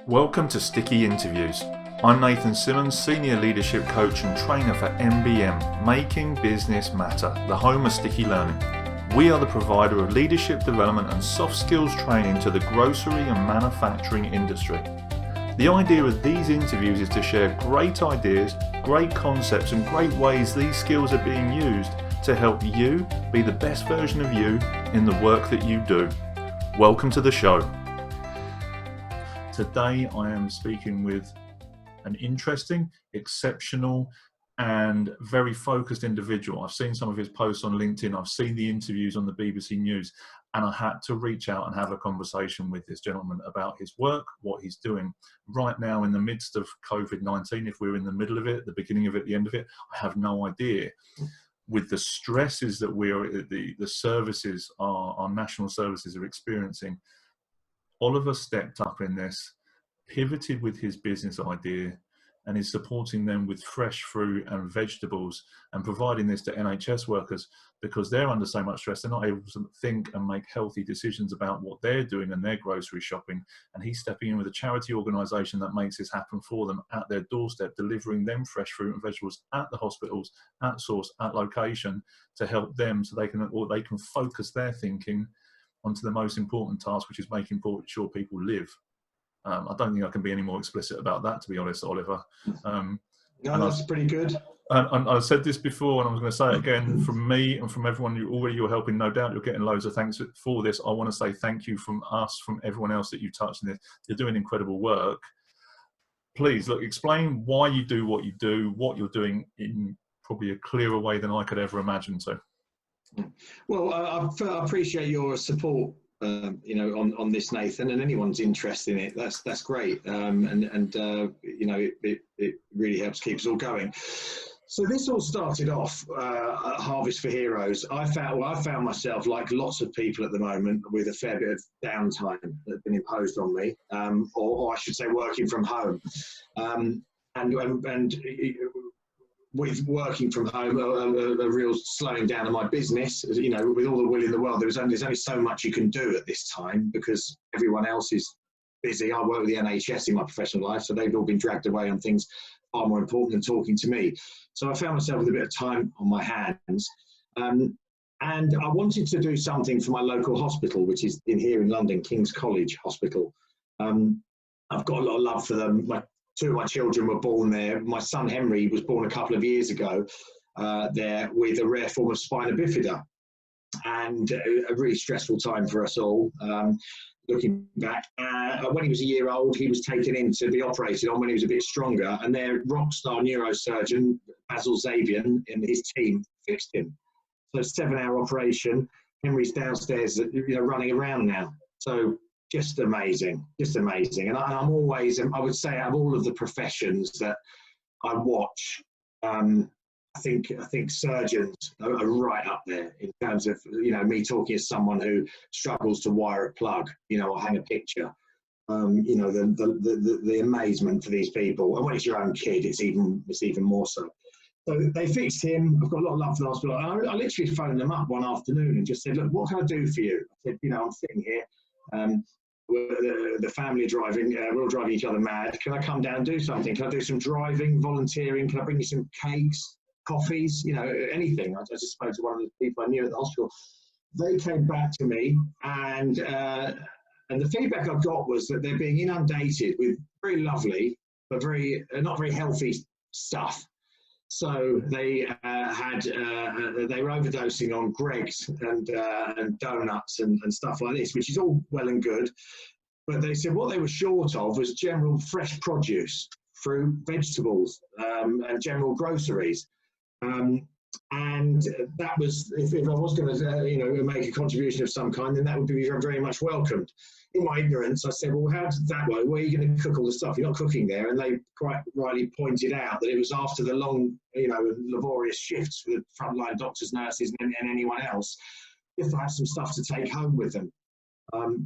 Welcome to Sticky Interviews. I'm Nathan Simmonds, Senior Leadership Coach and Trainer for MBM, Making Business Matter, the home of sticky learning. We are the provider of leadership development and soft skills training to the grocery and manufacturing industry. The idea of these interviews is to share great ideas, great concepts and great ways these skills are being used to help you be the best version of you in the work that you do. Welcome to the show. Today I am speaking with an interesting, exceptional and very focused individual. I've seen some of his posts on LinkedIn, I've seen the interviews on the BBC News, and I had to reach out and have a conversation with this gentleman about his work, what he's doing right now in the midst of COVID-19. If we're in the middle of it, the beginning of it, the end of it, I have no idea. With the stresses that the services, our national services are experiencing, Oliver stepped up in this, pivoted with his business idea, and is supporting them with fresh fruit and vegetables and providing this to NHS workers because they're under so much stress. They're not able to think and make healthy decisions about what they're doing and their grocery shopping. And he's stepping in with a charity organisation that makes this happen for them at their doorstep, delivering them fresh fruit and vegetables at the hospitals, at source, at location, to help them so they can focus their thinking onto the most important task, which is making sure people live. I don't think I can be any more explicit about that, to be honest, Oliver. No, that's pretty good. And I said this before, and I'm going to say it again, from me and from everyone you're helping, no doubt you're getting loads of thanks for this. I want to say thank you from us, from everyone else that you touched in this. You're doing incredible work. Please, look, explain why you do what you do, what you're doing in probably a clearer way than I could ever imagine to. Well, I appreciate your support, on this, Nathan, and anyone's interested in it. That's great, it really helps keep us all going. So this all started off at Harvest for Heroes. I found myself, like lots of people at the moment, with a fair bit of downtime that's been imposed on me, or I should say, working from home, and with working from home, a real slowing down of my business. With all the will in the world, there's only so much you can do at this time because everyone else is busy. I work with the NHS in my professional life, so they've all been dragged away on things far more important than talking to me. So I found myself with a bit of time on my hands, and I wanted to do something for my local hospital, which is here in London, King's College Hospital. I've got a lot of love for them. Two of my children were born there. My son Henry was born a couple of years ago there with a rare form of spina bifida, and a really stressful time for us all. Looking back, when he was a year old, he was taken in to be operated on when he was a bit stronger, and their rock star neurosurgeon, Basil Zabian, and his team fixed him. So 7-hour operation. Henry's downstairs, running around now. So just amazing. And I'm always, I would say, out of all of the professions that I watch, I think surgeons are right up there in terms of, me talking as someone who struggles to wire a plug, or hang a picture. The amazement for these people. And when it's your own kid, it's even more so. So they fixed him. I've got a lot of love for the hospital. I literally phoned them up one afternoon and just said, look, what can I do for you? I said, I'm sitting here. The family are driving, we're all driving each other mad. Can I come down and do something? Can I do some driving, volunteering? Can I bring you some cakes, coffees, anything? I just spoke to one of the people I knew at the hospital. They came back to me, and the feedback I got was that they're being inundated with very lovely, but not very healthy stuff. So they they were overdosing on Greggs and donuts and stuff like this, which is all well and good. But they said what they were short of was general fresh produce, fruit, vegetables, and general groceries. And that was, if I was going to, make a contribution of some kind, then that would be very much welcomed. In my ignorance, I said, well, how does that work? Where are you going to cook all the stuff? You're not cooking there. And they quite rightly pointed out that it was after the long, laborious shifts for the frontline doctors, nurses, and anyone else, just to have some stuff to take home with them.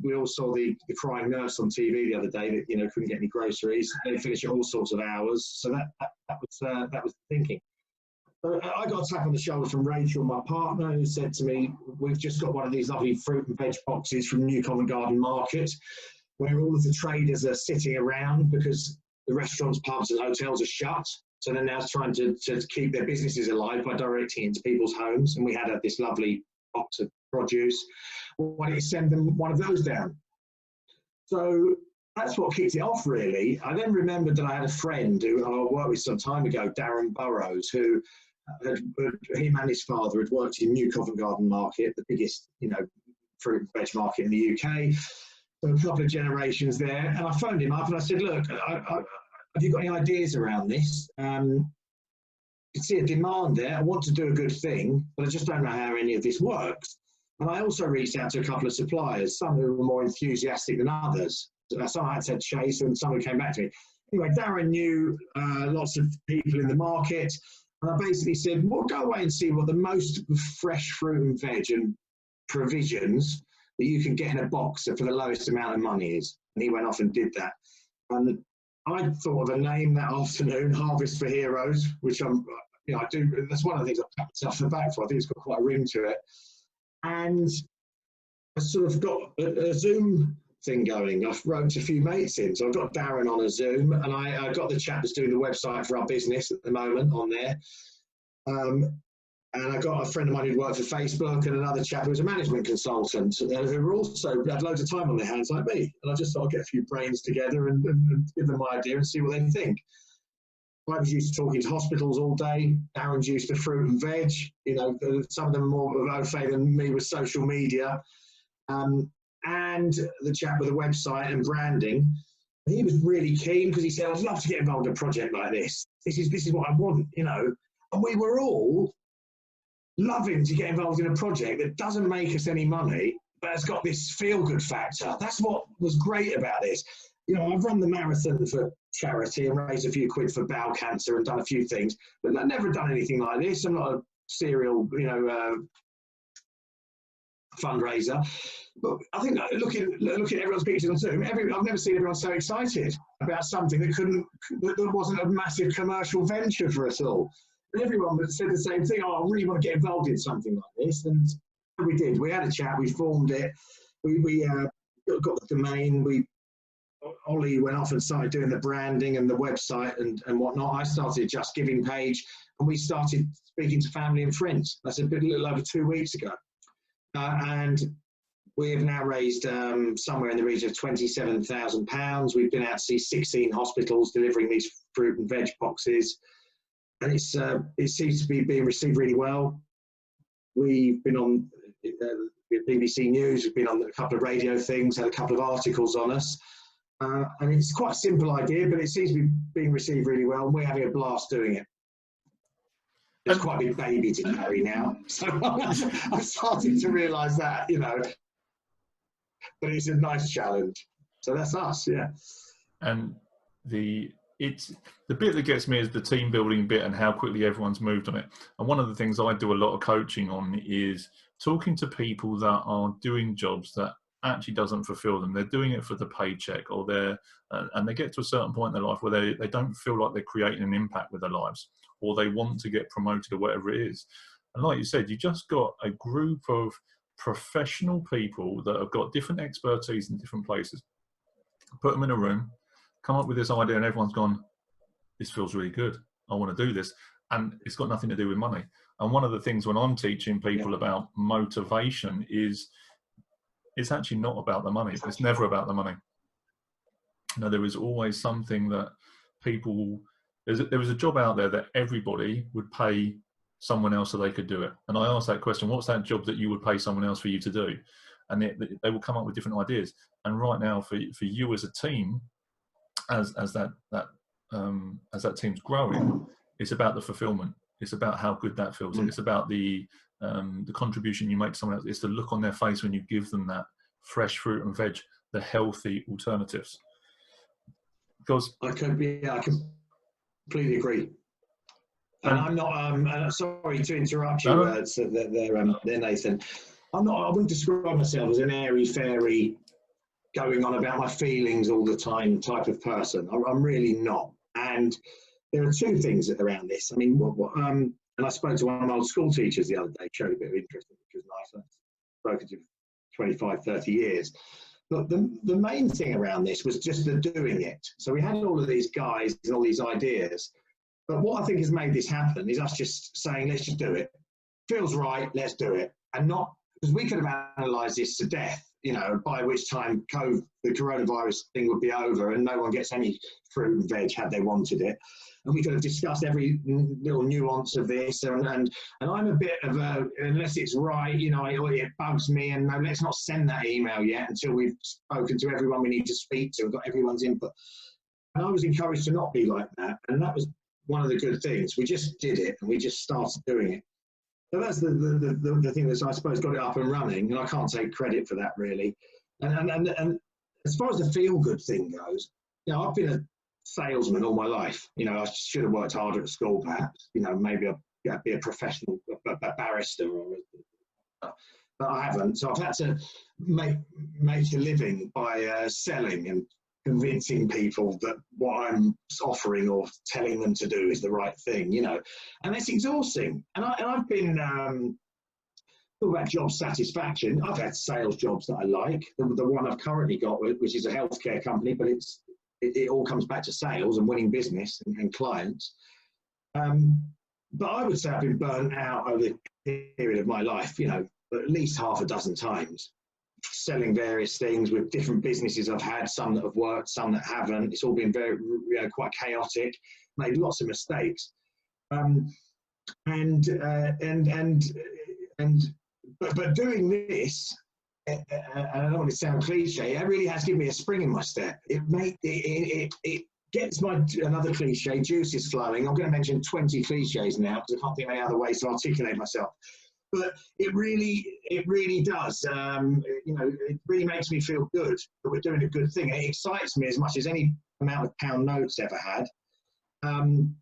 We all saw the crying nurse on TV the other day that, couldn't get any groceries. They finish at all sorts of hours. So that was the thinking. I got a tap on the shoulder from Rachel, my partner, who said to me, we've just got one of these lovely fruit and veg boxes from New Covent Garden Market. where all of the traders are sitting around because the restaurants, pubs and hotels are shut. So they're now trying to keep their businesses alive by directing it into people's homes. And we had this lovely box of produce. Why don't you send them one of those down? So that's what kicked it off, really. I then remembered that I had a friend who I worked with some time ago, Darren Burrows, who him and his father had worked in New Covent Garden Market, the biggest, fruit and veg market in the UK. So a couple of generations there. And I phoned him up and I said, look, have you got any ideas around this? I see a demand there. I want to do a good thing, but I just don't know how any of this works. And I also reached out to a couple of suppliers, some who were more enthusiastic than others. Some I had said chase and some who came back to me. Anyway, Darren knew lots of people in the market. And I basically said, well, go away and see what the most fresh fruit and veg and provisions that you can get in a box for the lowest amount of money is. And he went off and did that. And I thought of a name that afternoon, Harvest for Heroes, which I do. That's one of the things I pat myself on the back for. I think it's got quite a ring to it. And I sort of got a Zoom thing going. I roped a few mates in. So I've got Darren on a Zoom, and I got the chap that's doing the website for our business at the moment on there. And I got a friend of mine who'd worked for Facebook and another chap who was a management consultant who were also had loads of time on their hands like me. And I just thought I'd get a few brains together and give them my idea and see what they think. I was used to talking to hospitals all day. Darren's used to fruit and veg. Some of them are more au fait than me with social media. And the chap with the website and branding, he was really keen because he said, I'd love to get involved in a project like this. This is what I want, And we were all loving to get involved in a project that doesn't make us any money, but has got this feel-good factor. That's what was great about this. I've run the marathon for charity and raised a few quid for bowel cancer and done a few things, but I've never done anything like this. I'm not a serial, fundraiser. But I think looking at everyone's pictures on Zoom, I've never seen everyone so excited about something that wasn't a massive commercial venture for us all. And everyone said the same thing. I really want to get involved in something like this. And we did. We had a chat. We formed it. We got the domain. Ollie went off and started doing the branding and the website and whatnot. I started a Just Giving page, and we started speaking to family and friends. That's a little over 2 weeks ago. And we have now raised somewhere in the region of £27,000. We've been out to see 16 hospitals delivering these fruit and veg boxes. And it seems to be being received really well. We've been on BBC News, we've been on a couple of radio things, had a couple of articles on us. And it's quite a simple idea, but it seems to be being received really well, and we're having a blast doing it. It's quite a big baby to carry now. So I'm starting to realise that, but it's a nice challenge. So that's us, yeah. And the bit that gets me is the team building bit and how quickly everyone's moved on it. And one of the things I do a lot of coaching on is talking to people that are doing jobs that actually doesn't fulfill them. They're doing it for the paycheck, or and they get to a certain point in their life where they don't feel like they're creating an impact with their lives, or they want to get promoted or whatever it is. And like you said, you just got a group of professional people that have got different expertise in different places. Put them in a room, come up with this idea, and everyone's gone, this feels really good. I want to do this. And it's got nothing to do with money. And one of the things when I'm teaching people about motivation is it's actually not about the money. It's never about the money. There is always something that people, there was a job out there that everybody would pay someone else so they could do it. And I asked that question, what's that job that you would pay someone else for you to do? And they will come up with different ideas. And right now for you as a team, as that team's growing, it's about the fulfillment. It's about how good that feels. It's about the contribution you make to someone else. It's the look on their face when you give them that fresh fruit and veg, the healthy alternatives. Because I completely agree. And I'm not. Sorry to interrupt you, there, Nathan. I wouldn't describe myself as an airy-fairy, going on about my feelings all the time type of person. I'm really not. And there are two things around this. I mean, and I spoke to one of my old school teachers the other day, showed a bit of interest, which was nice. I've spoken to 25, 30 years. But the main thing around this was just the doing it. So we had all of these guys and all these ideas. But what I think has made this happen is us just saying, let's just do it. Feels right, let's do it. And not, because we could have analysed this to death, you know, by which time the coronavirus thing would be over and no one gets any fruit and veg had they wanted it. And we could have discussed every little nuance of this. And I'm a bit of a, unless it's right, you know, it bugs me. And no, let's not send that email yet until we've spoken to everyone we need to speak to and got everyone's input. And I was encouraged to not be like that. And that was one of the good things. We just did it and we just started doing it. So that's the thing that I suppose got it up and running. And I can't take credit for that really. And as far as the feel good thing goes, you know, I've been a salesman all my life. You know, I should have worked harder at school, perhaps. You know, maybe I'd be a professional barrister, but I haven't. So I've had to make a living by selling and convincing people that what I'm offering or telling them to do is the right thing. You know, and it's exhausting. And I've been talk about job satisfaction. I've had sales jobs that I like. The one I've currently got, which is a healthcare company, but it all comes back to sales and winning business and clients. But I would say I've been burnt out over the period of my life, you know, at least half a dozen times, selling various things with different businesses I've had, some that have worked, some that haven't. It's all been very, you know, quite chaotic, made lots of mistakes. But doing this, and I don't want to sound cliche, it really has given me a spring in my step. It gets another cliche, juice is flowing. I'm going to mention 20 cliches now because I can't think of any other ways to articulate myself. But it really does. You know, it really makes me feel good that we're doing a good thing. It excites me as much as any amount of pound notes ever had. And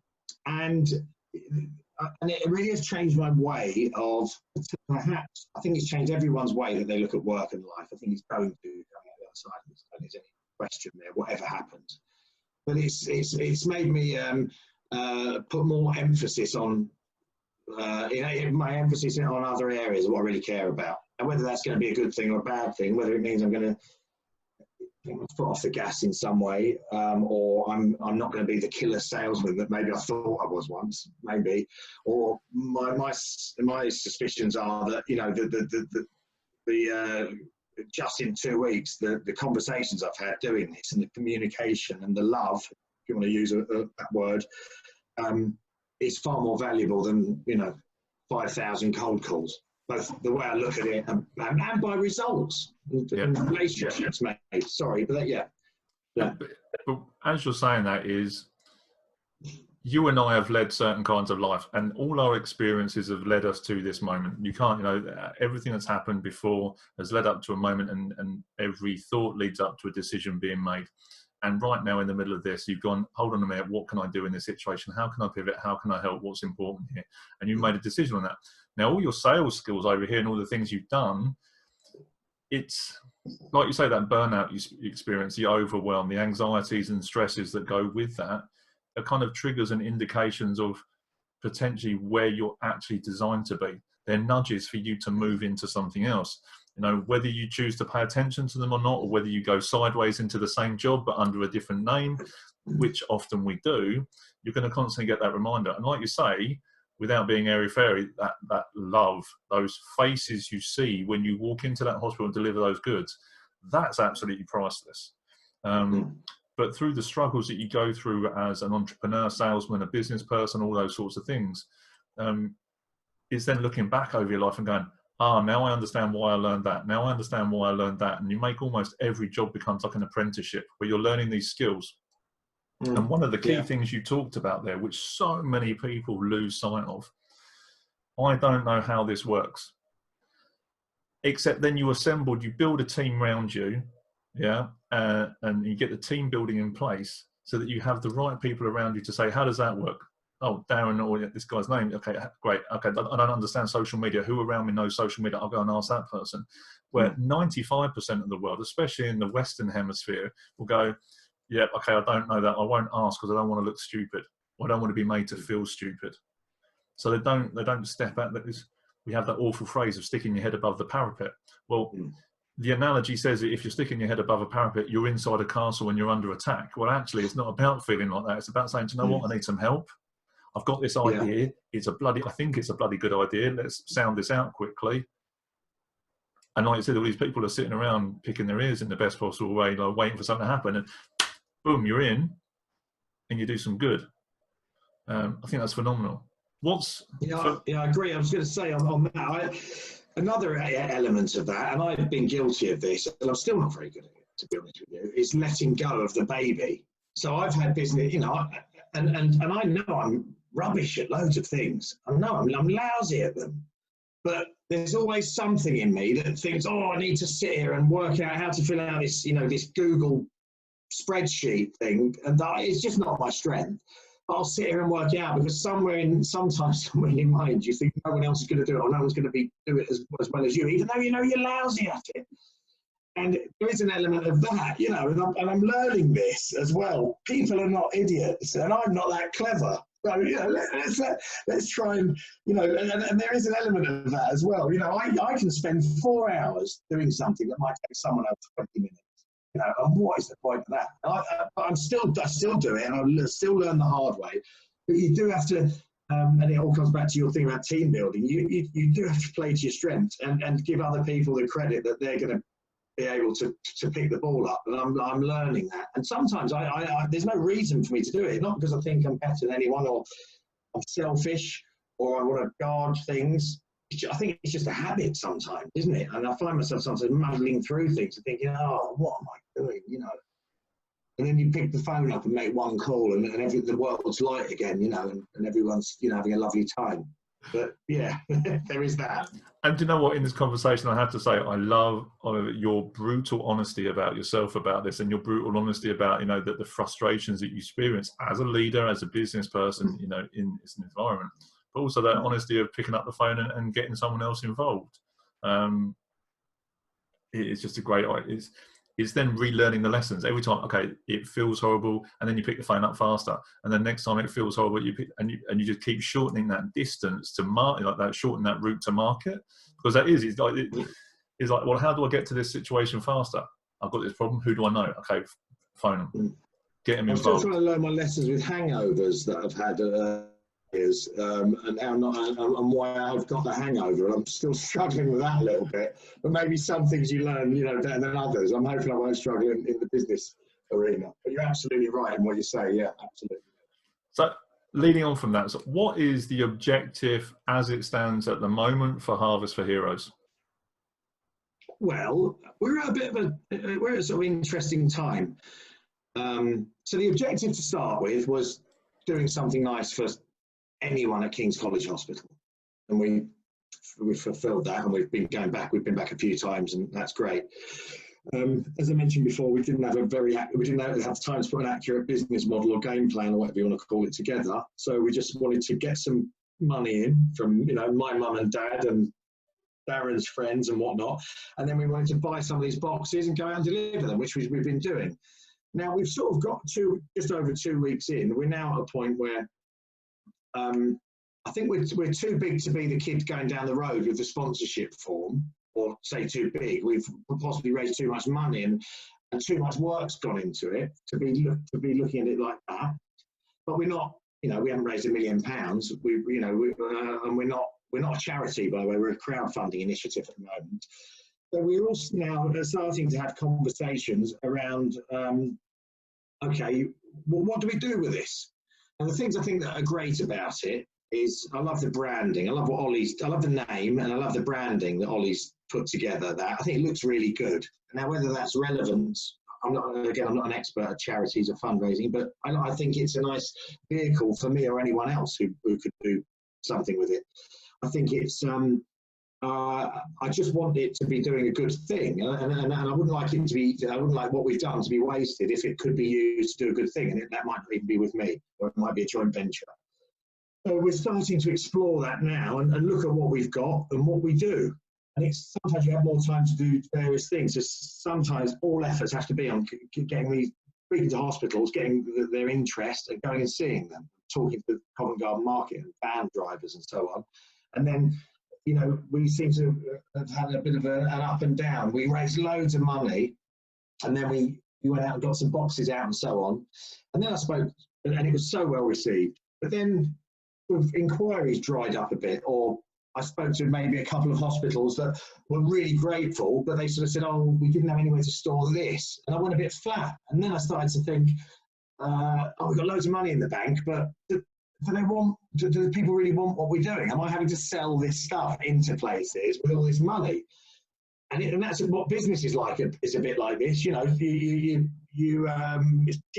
it really has changed my way of, perhaps, I think it's changed everyone's way that they look at work and life. I think it's going to come out the other side. I don't think there's any question there, whatever happens. But it's made me put more emphasis on, my emphasis on other areas of what I really care about. And whether that's going to be a good thing or a bad thing, whether it means I'm going to take my foot off the gas in some way, or I'm not going to be the killer salesman that maybe I thought I was once, maybe, or my suspicions are that, you know, the just in 2 weeks, the conversations I've had doing this and the communication and the love, if you want to use that word, is far more valuable than, you know, 5,000 cold calls. Both the way I look at it and by results and relationships made. Sorry, but but as you're saying that is, you and I have led certain kinds of life, and all our experiences have led us to this moment. You can't, you know, everything that's happened before has led up to a moment, and every thought leads up to a decision being made. And right now in the middle of this, you've gone, hold on a minute, what can I do in this situation? How can I pivot? How can I help? What's important here? And you made a decision on that. Now, all your sales skills over here and all the things you've done, it's like you say, that burnout you experience, the overwhelm, the anxieties and stresses that go with that are kind of triggers and indications of potentially where you're actually designed to be. They're nudges for you to move into something else. You know, whether you choose to pay attention to them or not, or whether you go sideways into the same job but under a different name, which often we do, you're going to constantly get that reminder. And like you say, without being airy-fairy, that love, those faces you see when you walk into that hospital and deliver those goods, that's absolutely priceless. But through the struggles that you go through as an entrepreneur, salesman, a business person, all those sorts of things, it's then looking back over your life and going, now I understand why I learned that. Now I understand why I learned that. And you make almost every job becomes like an apprenticeship where you're learning these skills. And one of the key things you talked about there, which so many people lose sight of, I don't know how this works. Except then you build a team around you, and you get the team building in place so that you have the right people around you to say, how does that work? Oh, Darren, or this guy's name. Okay, great. Okay, I don't understand social media. Who around me knows social media? I'll go and ask that person. Where 95% of the world, especially in the Western Hemisphere, will go, yeah, okay, I don't know that. I won't ask because I don't want to look stupid. I don't want to be made to feel stupid. So they don't step out. We have that awful phrase of sticking your head above the parapet. Well, the analogy says that if you're sticking your head above a parapet, you're inside a castle and you're under attack. Well, actually, it's not about feeling like that. It's about saying, do you know what? I need some help. I've got this idea. I think it's a bloody good idea. Let's sound this out quickly. And like I said, all these people are sitting around picking their ears in the best possible way, like waiting for something to happen. And boom, you're in and you do some good. I think that's phenomenal. I agree. I was going to say on that, another element of that, and I've been guilty of this, and I'm still not very good at it, to be honest with you, is letting go of the baby. So I've had business, and I know I'm rubbish at loads of things. I know I'm lousy at them. But there's always something in me that thinks, oh, I need to sit here and work out how to fill out this, this Google spreadsheet thing. And it's just not my strength. But I'll sit here and work it out because sometimes somewhere in your mind, you think no one else is going to do it or no one's going to do it as well as you, even though you know you're lousy at it. And there is an element of that, and I'm learning this as well. People are not idiots and I'm not that clever. So, let's try and, and there is an element of that as well. I can spend 4 hours doing something that might take someone else 20 minutes. And what is the point of that? I still do it, and I still learn the hard way. But you do have to, and it all comes back to your thing about team building. You do have to play to your strengths and give other people the credit that they're going to be able to pick the ball up. And I'm learning that. And sometimes there's no reason for me to do it. Not because I think I'm better than anyone or I'm selfish or I want to guard things. I think it's just a habit sometimes, isn't it? And I find myself sometimes muddling through things and thinking, oh, what am I doing? And then you pick the phone up and make one call and the world's light again, and everyone's, having a lovely time. But yeah, there is that. And do you know what, in this conversation, I have to say, I love your brutal honesty about yourself about this and your brutal honesty about, the frustrations that you experience as a leader, as a business person, in this environment. But also that honesty of picking up the phone and getting someone else involved. It's just a great, it's then relearning the lessons every time. Okay, it feels horrible, and then you pick the phone up faster, and then next time it feels horrible, and you just keep shortening that distance to market, like that, shorten that route to market, because it's like, well, how do I get to this situation faster? I've got this problem. Who do I know? Okay, phone them, get them involved. I'm still trying to learn my lessons with hangovers that I've had. And why I've got the hangover. I'm still struggling with that a little bit. But maybe some things you learn, better than others. I'm hoping I won't struggle in the business arena. But you're absolutely right in what you say. Yeah, absolutely. So, leading on from that, so what is the objective as it stands at the moment for Harvest for Heroes? Well, we're at a sort of interesting time. So the objective to start with was doing something nice for anyone at King's College Hospital, and we fulfilled that, and we've been going back. We've been back a few times, and that's great. As I mentioned before, we didn't have time to put an accurate business model or game plan or whatever you want to call it together. So we just wanted to get some money in from my mum and dad and Darren's friends and whatnot, and then we wanted to buy some of these boxes and go out and deliver them, which we've been doing. Now we've sort of got just over 2 weeks in. We're now at a point where I think we're too big to be the kid going down the road with the sponsorship form, or say too big. We've possibly raised too much money and too much work's gone into it to be looking at it like that. But we're not, we haven't raised £1 million. And we're not a charity, by the way. We're a crowdfunding initiative at the moment. So we're also now starting to have conversations around, okay, well, what do we do with this? And the things I think that are great about it is I love the branding. I love the name, and I love the branding that Ollie's put together. That I think it looks really good. Now, whether that's relevant, I'm not an expert at charities or fundraising, but I think it's a nice vehicle for me or anyone else who could do something with it. I think it's I just want it to be doing a good thing, and I wouldn't like it to be. I wouldn't like what we've done to be wasted if it could be used to do a good thing, and that might even be with me, or it might be a joint venture. So we're starting to explore that now and look at what we've got and what we do. And it's sometimes you have more time to do various things. So sometimes all efforts have to be on speaking to hospitals, getting their interest, and going and seeing them, talking to the Covent Garden Market and van drivers and so on, and then you know, we seem to have had a bit of an up and down. We raised loads of money, and then we went out and got some boxes out and so on. And then I spoke, and it was so well received. But then sort of inquiries dried up a bit, or I spoke to maybe a couple of hospitals that were really grateful, but they sort of said, oh, we didn't have anywhere to store this. And I went a bit flat. And then I started to think, oh, we've got loads of money in the bank, but do the people really want what we're doing? Am I having to sell this stuff into places with all this money? And that's what business is like. It's a bit like this, you know. Particularly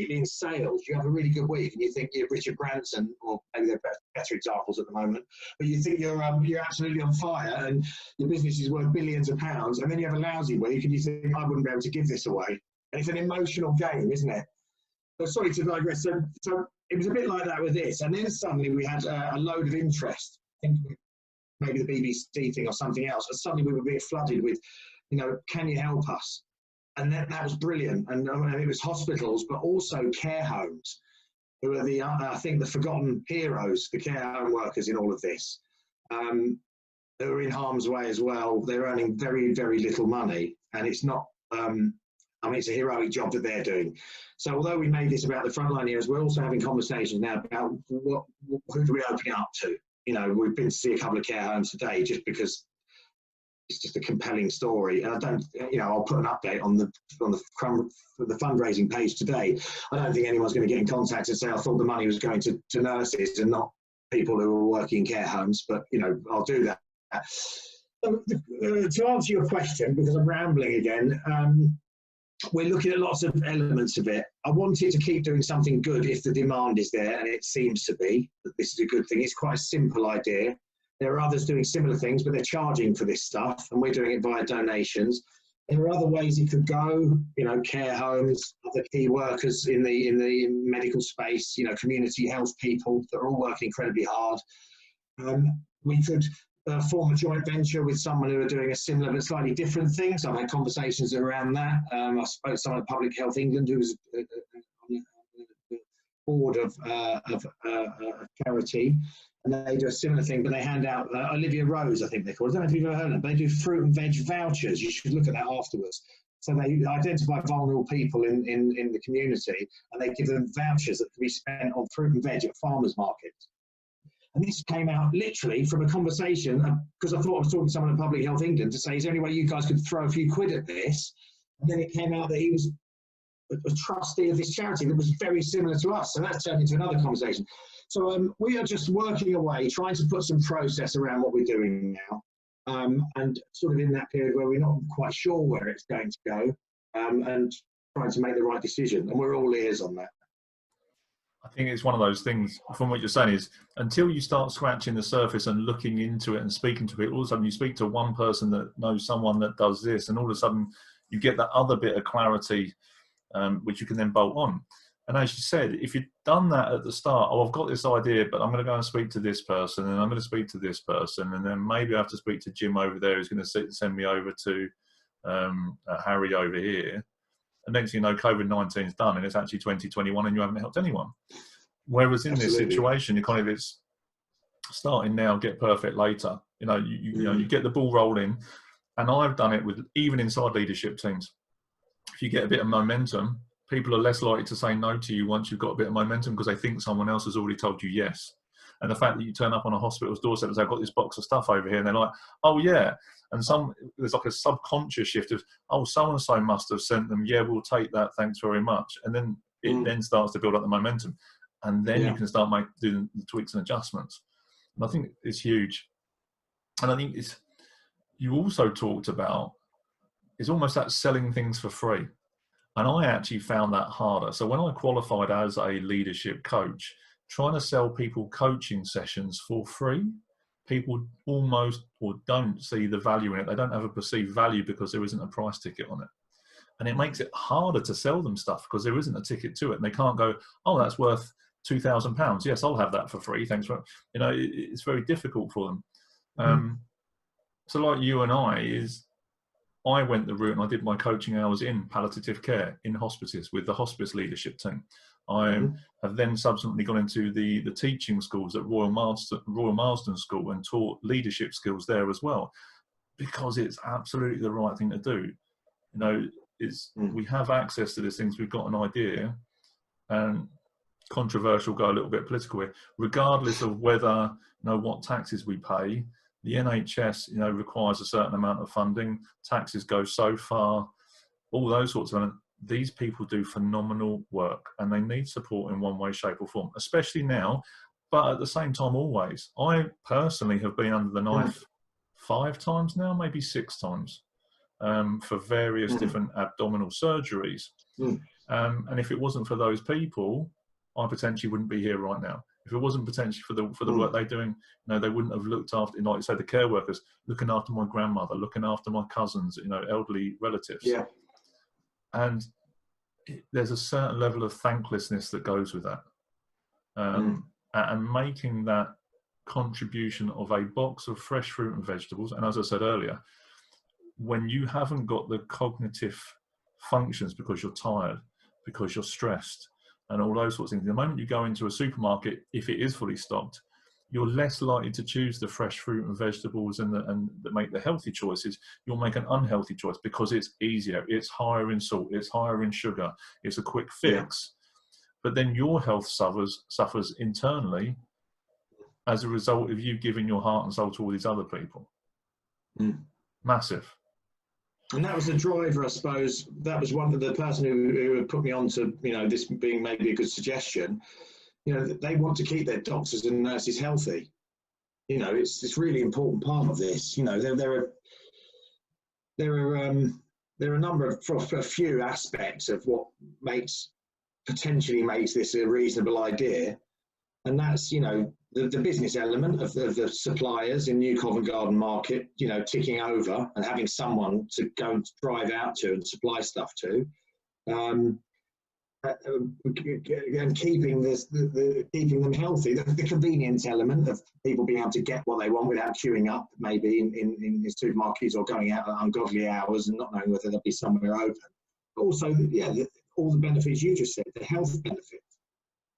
in sales, you have a really good week, and you think you're Richard Branson, or maybe they're better examples at the moment. But you think you're absolutely on fire, and your business is worth billions of pounds. And then you have a lousy week, and you think, I wouldn't be able to give this away. And it's an emotional game, isn't it? So sorry to digress. So it was a bit like that with this, and then suddenly we had a load of interest. I think maybe the BBC thing or something else, and suddenly we were being flooded with, you know, can you help us? And that was brilliant. And it was hospitals, but also care homes, who are I think the forgotten heroes, the care home workers in all of this, who are in harm's way as well. They're earning very, very little money, and it's not, it's a heroic job that they're doing. So although we made this about the frontline heroes, we're also having conversations now about who do we open it up to? You know, we've been to see a couple of care homes today just because it's just a compelling story. And I don't, you know, I'll put an update on the fundraising page today. I don't think anyone's going to get in contact and say, I thought the money was going to nurses and not people who are working in care homes, but, you know, I'll do that. So, to answer your question, because I'm rambling again, we're looking at lots of elements of it. I wanted to keep doing something good if the demand is there, and it seems to be that this is a good thing. It's quite a simple idea. There are others doing similar things, but they're charging for this stuff, and we're doing it via donations. There are other ways it could go, you know, care homes, other key workers in the medical space, you know, community health people that are all working incredibly hard. We could form a joint venture with someone who are doing a similar but slightly different thing. So I've had conversations around that. I spoke to someone at Public Health England who was on the board of a charity, and they do a similar thing, but they hand out Olivia Rose, I think they're called. I don't know if you've ever heard of them. They do fruit and veg vouchers. You should look at that afterwards. So they identify vulnerable people in the community, and they give them vouchers that can be spent on fruit and veg at farmers markets. And this came out literally from a conversation, because I thought I was talking to someone at Public Health England to say, is there any way you guys could throw a few quid at this? And then it came out that he was a trustee of this charity that was very similar to us. So that's turned into another conversation. So we are just working away, trying to put some process around what we're doing now. And sort of in that period where we're not quite sure where it's going to go, and trying to make the right decision. And we're all ears on that. I think it's one of those things, from what you're saying, is until you start scratching the surface and looking into it and speaking to people, all of a sudden you speak to one person that knows someone that does this, and all of a sudden you get that other bit of clarity, which you can then bolt on. And as you said, if you'd done that at the start, oh, I've got this idea, but I'm going to go and speak to this person, and I'm going to speak to this person, and then maybe I have to speak to Jim over there who's going to send me over to Harry over here. And next thing you know, COVID-19 is done, and it's actually 2021, and you haven't helped anyone. Whereas in this situation, it's starting now, get perfect later. You know, you get the ball rolling, and I've done it with even inside leadership teams. If you get a bit of momentum, people are less likely to say no to you once you've got a bit of momentum, because they think someone else has already told you yes. And the fact that you turn up on a hospital's doorstep and say, I've got this box of stuff over here, and they're like, oh yeah. And there's like a subconscious shift of, oh, so-and-so must have sent them. Yeah, we'll take that. Thanks very much. And then it then starts to build up the momentum. And then you can start doing the tweaks and adjustments. And I think it's huge. And I think you also talked about, it's almost that selling things for free. And I actually found that harder. So when I qualified as a leadership coach, trying to sell people coaching sessions for free, people almost or don't see the value in it. They don't have a perceived value because there isn't a price ticket on it. And it makes it harder to sell them stuff because there isn't a ticket to it. And they can't go, oh, that's worth £2,000. Yes, I'll have that for free. Thanks for, it's very difficult for them. So like you and I went the route and I did my coaching hours in palliative care in hospices with the hospice leadership team. I have then subsequently gone into the teaching schools at Royal Marsden School and taught leadership skills there as well, because it's absolutely the right thing to do. You know, we have access to these things. We've got an idea, and controversial, go a little bit political here. Regardless of whether, you know, what taxes we pay, the NHS, you know, requires a certain amount of funding. Taxes go so far. All those sorts of things. These people do phenomenal work, and they need support in one way, shape, or form, especially now. But at the same time, always. I personally have been under the knife 5 times now, maybe 6 times, for various different abdominal surgeries. And if it wasn't for those people, I potentially wouldn't be here right now. If it wasn't potentially for the work they're doing, you know, they wouldn't have looked after, like you say, the care workers, looking after my grandmother, looking after my cousins, you know, elderly relatives. Yeah. And there's a certain level of thanklessness that goes with that. And making that contribution of a box of fresh fruit and vegetables, and as I said earlier, when you haven't got the cognitive functions because you're tired, because you're stressed, and all those sorts of things, the moment you go into a supermarket, if it is fully stocked, you're less likely to choose the fresh fruit and vegetables and that make the healthy choices. You'll make an unhealthy choice because it's easier, it's higher in salt, it's higher in sugar, it's a quick fix. But then your health suffers internally as a result of you giving your heart and soul to all these other people. Massive. And that was the driver, I suppose. That was one of the person who put me on to, you know, this being maybe a good suggestion. You know, they want to keep their doctors and nurses healthy. You know, it's really important part of this. You know, there are a number of a few aspects of what potentially makes this a reasonable idea, and that's, you know, the business element of the suppliers in New Covent Garden Market, you know, ticking over and having someone to go and drive out to and supply stuff to, and keeping them healthy. The convenience element of people being able to get what they want without queuing up, maybe in the supermarkets, or going out at ungodly hours and not knowing whether they'll be somewhere open. But also, all the benefits you just said, the health benefits.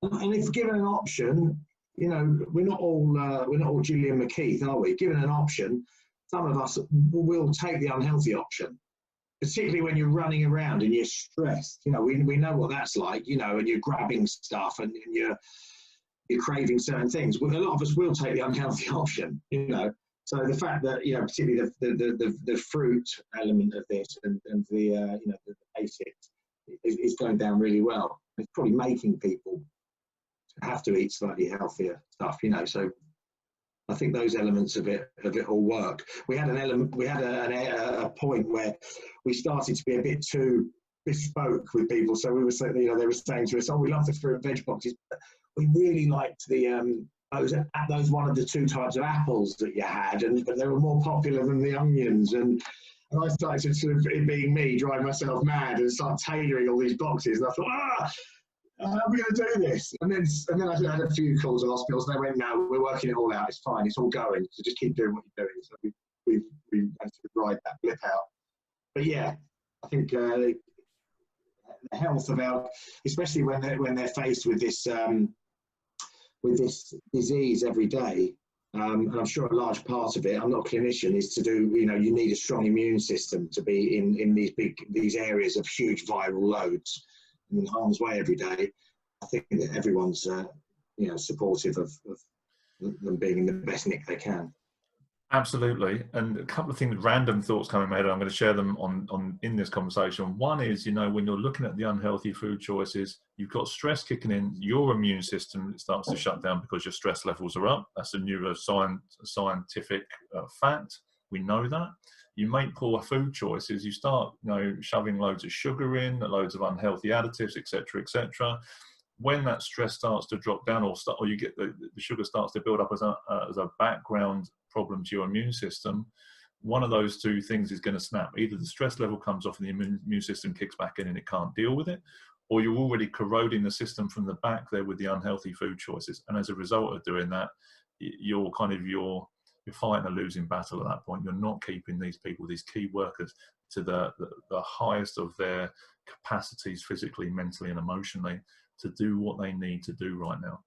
And if given an option, you know, we're not all Gillian McKeith, are we? Given an option, some of us will take the unhealthy option, particularly when you're running around and you're stressed. You know, we know what that's like, you know, and you're grabbing stuff and you're craving certain things. Well, a lot of us will take the unhealthy option, you know. So the fact that, you know, particularly the fruit element of this and the, you know, the basics is going down really well. It's probably making people have to eat slightly healthier stuff, you know. So I think those elements of it all work. We had a point where we started to be a bit too bespoke with people. So we were saying, you know, they were saying to us, "Oh, we love the fruit and veg boxes, but we really liked those one of the 2 types of apples that you had, but they were more popular than the onions." And I started to, it being me, drive myself mad and start tailoring all these boxes. And I thought, how are we going to do this? And then I had a few calls at hospitals, and they went, "No, we're working it all out. It's fine. It's all going. So just keep doing what you're doing." So we had to ride that blip out. But yeah, I think the health of our, especially when they're faced with this disease every day, and I'm sure a large part of it, I'm not a clinician, is to do, you know, you need a strong immune system to be in these areas of huge viral loads in harm's way every day. I think that everyone's you know, supportive of them being in the best nick they can. Absolutely. And a couple of things, random thoughts coming in my head, I'm going to share them on in this conversation. One is, you know, when you're looking at the unhealthy food choices, you've got stress kicking in, your immune system starts to shut down because your stress levels are up. That's a neuroscientific fact. We know that. You make poor food choices, you start, you know, shoving loads of sugar in, loads of unhealthy additives, etc., etc. When that stress starts to drop down, or you get the sugar starts to build up as a background problem to your immune system, one of those 2 things is going to snap. Either the stress level comes off and the immune system kicks back in and it can't deal with it, or you're already corroding the system from the back there with the unhealthy food choices. And as a result of doing that, you're fighting a losing battle at that point. You're not keeping these people, these key workers, to the highest of their capacities physically, mentally and emotionally. to do what they need to do right now.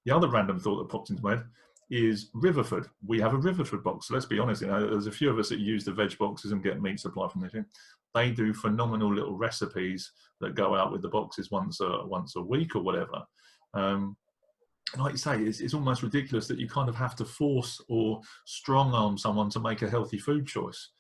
The other random thought that popped into my head is Riverford. We have a Riverford box. So let's be honest, there's a few of us that use the veg boxes and get meat supply from them. They do phenomenal little recipes that go out with the boxes once a week or whatever. Like you say, it's almost ridiculous that you kind of have to force or strong arm someone to make a healthy food choice.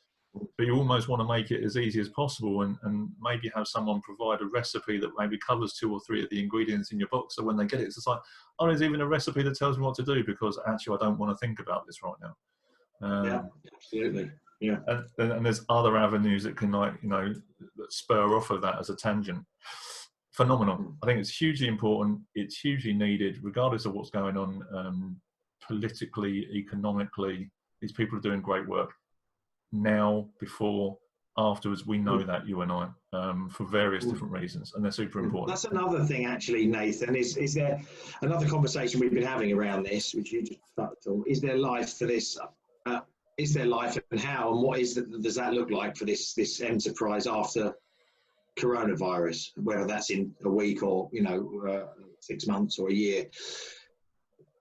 But you almost want to make it as easy as possible, and maybe have someone provide a recipe that maybe covers 2 or 3 of the ingredients in your box. So when they get it, it's just like, oh, there's even a recipe that tells me what to do, because actually I don't want to think about this right now. Yeah, absolutely. Yeah. And there's other avenues that can, like, that spur off of that as a tangent. Phenomenal. I think it's hugely important. It's hugely needed, regardless of what's going on politically, economically. These people are doing great work now, before, afterwards. We know that, you and I, for various different reasons, and they're super important. That's another thing, actually, Nathan. Is there another conversation we've been having around this, which you just touched on? Is there life for this? Is there life, and how, and what does that look like for this enterprise after coronavirus? Whether that's in a week or 6 months or a year,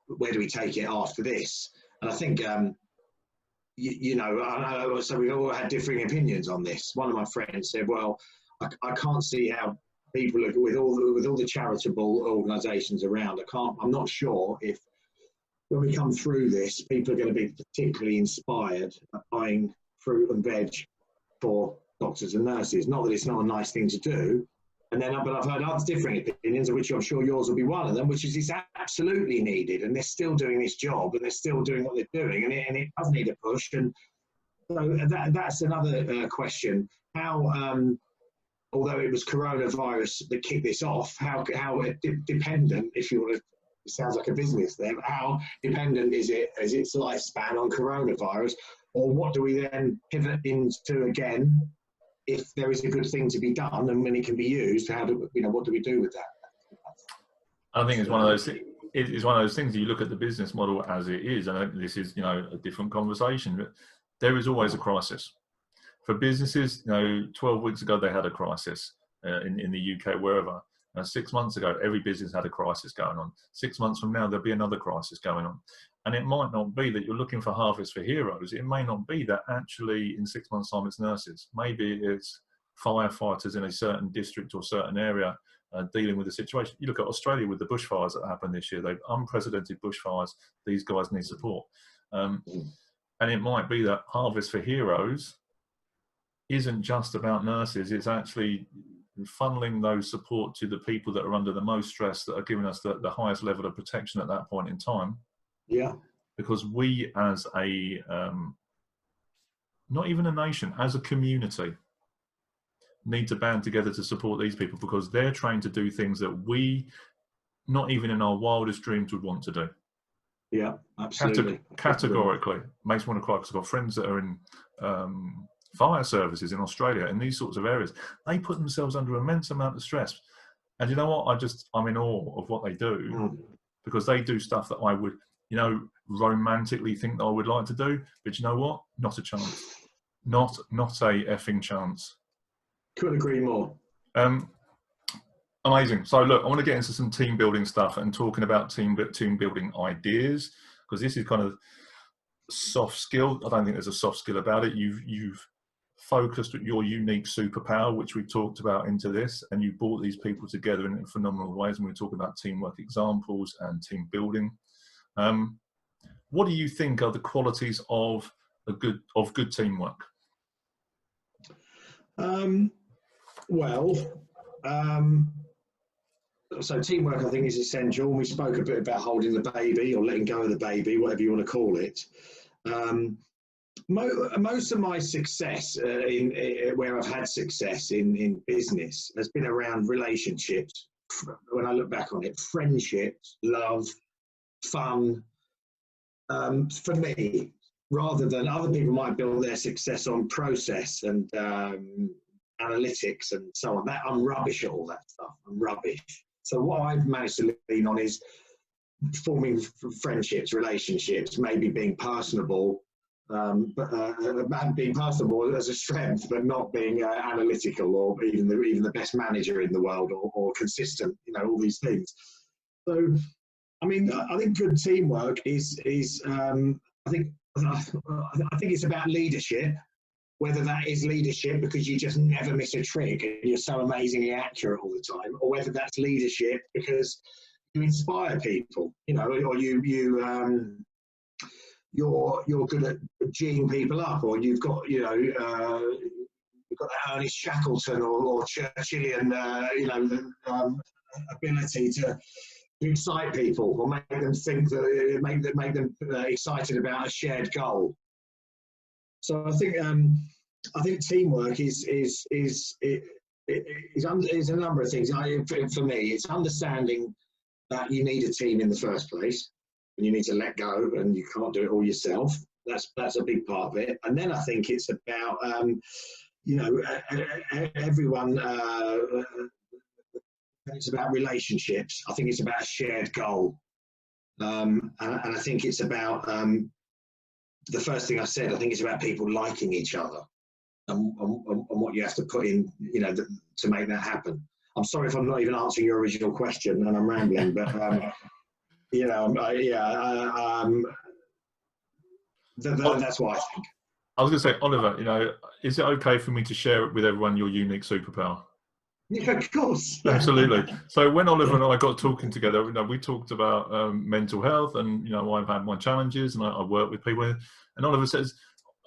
where do we take it after this? And I think. So we've all had differing opinions on this. One of my friends said, well, I can't see how people, with all the charitable organisations around, I'm not sure if when we come through this, people are going to be particularly inspired by buying fruit and veg for doctors and nurses. Not that it's not a nice thing to do. But I've heard other differing opinions, of which I'm sure yours will be one of them, which is it's absolutely needed, and they're still doing this job, and they're still doing what they're doing, and it does need a push. And so that's another question. How, although it was coronavirus that kicked this off, how dependent, if you want to, it sounds like a business then, how dependent is its lifespan on coronavirus, or what do we then pivot into again? If there is a good thing to be done and when it can be used, what do we do with that? I think it's one of those. It's one of those things. You look at the business model as it is, and I think this is a different conversation. But there is always a crisis for businesses. 12 weeks ago they had a crisis in the UK, wherever. 6 months ago, every business had a crisis going on. 6 months from now, there'll be another crisis going on. And it might not be that you're looking for harvest for heroes. It may not be that actually in 6 months' time it's nurses. Maybe it's firefighters in a certain district or certain area dealing with the situation. You look at Australia with the bushfires that happened this year. They've unprecedented bushfires. These guys need support. And it might be that harvest for heroes isn't just about nurses. It's actually funneling those support to the people that are under the most stress, that are giving us the highest level of protection at that point in time. Yeah. Because we as a, not even a nation, as a community, need to band together to support these people, because they're trying to do things that we, not even in our wildest dreams, would want to do. Yeah, absolutely. Categorically. Makes me want to cry, because I've got friends that are in fire services in Australia, in these sorts of areas. They put themselves under immense amount of stress. And you know what? I'm in awe of what they do, because they do stuff that I would, romantically think that I would like to do. But you know what? Not a chance. Not a effing chance. Couldn't agree more. Amazing. So look, I want to get into some team building stuff and talking about team building ideas, because this is kind of soft skill. I don't think there's a soft skill about it. You've focused your unique superpower, which we've talked about, into this, and you brought these people together in phenomenal ways. And we're talking about teamwork examples and team building. What do you think are the qualities of good teamwork? So teamwork, I think, is essential. We spoke a bit about holding the baby, or letting go of the baby, whatever you want to call it. Most of my success, where I've had success in business, has been around relationships. When I look back on it, friendships, love, fun. For me, rather than other people might build their success on process and analytics and so on. I'm rubbish at all that stuff. I'm rubbish. So what I've managed to lean on is forming friendships, relationships, maybe being personable, but being personable as a strength, but not being analytical or even the best manager in the world or consistent. You know, all these things. So, I mean, I think good teamwork is I think it's about leadership. Whether that is leadership because you just never miss a trick and you're so amazingly accurate all the time, or whether that's leadership because you inspire people, you know, or you're good at geeing people up, or you've got, you know, you've got that Ernest Shackleton or Churchillian, you know, ability to excite people or make them think that make them excited about a shared goal. So I think teamwork is a number of things. For me, it's understanding that you need a team in the first place, and you need to let go, and you can't do it all yourself. That's a big part of it. And then I think it's about you know, everyone. It's about relationships. I think it's about a shared goal, and I think it's about the first thing I said. I think it's about people liking each other, and what you have to put in, you know, to make that happen. I'm sorry if I'm not even answering your original question and I'm rambling, but you know, that's what I think. I was going to say, Oliver, you know, is it okay for me to share with everyone your unique superpower? Yeah, of course. Yeah. Absolutely. So when Oliver and I got talking together, you know, we talked about mental health, and, you know, I've had my challenges and I work with people. And Oliver says,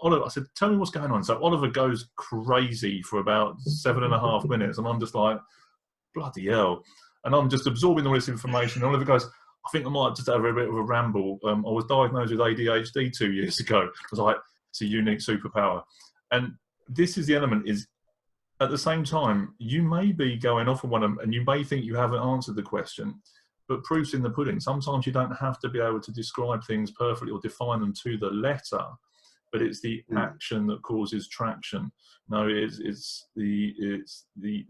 Oliver, I said, tell me what's going on. So Oliver goes crazy for about 7.5 minutes, and I'm just like, bloody hell. And I'm just absorbing all this information. And Oliver goes, I think I might just have a bit of a ramble. I was diagnosed with ADHD 2 years ago. I was like, it's a unique superpower. And this is the element is, at the same time, you may be going off on one of them and you may think you haven't answered the question, but proof's in the pudding. Sometimes you don't have to be able to describe things perfectly or define them to the letter, but it's the action that causes traction. No, it's the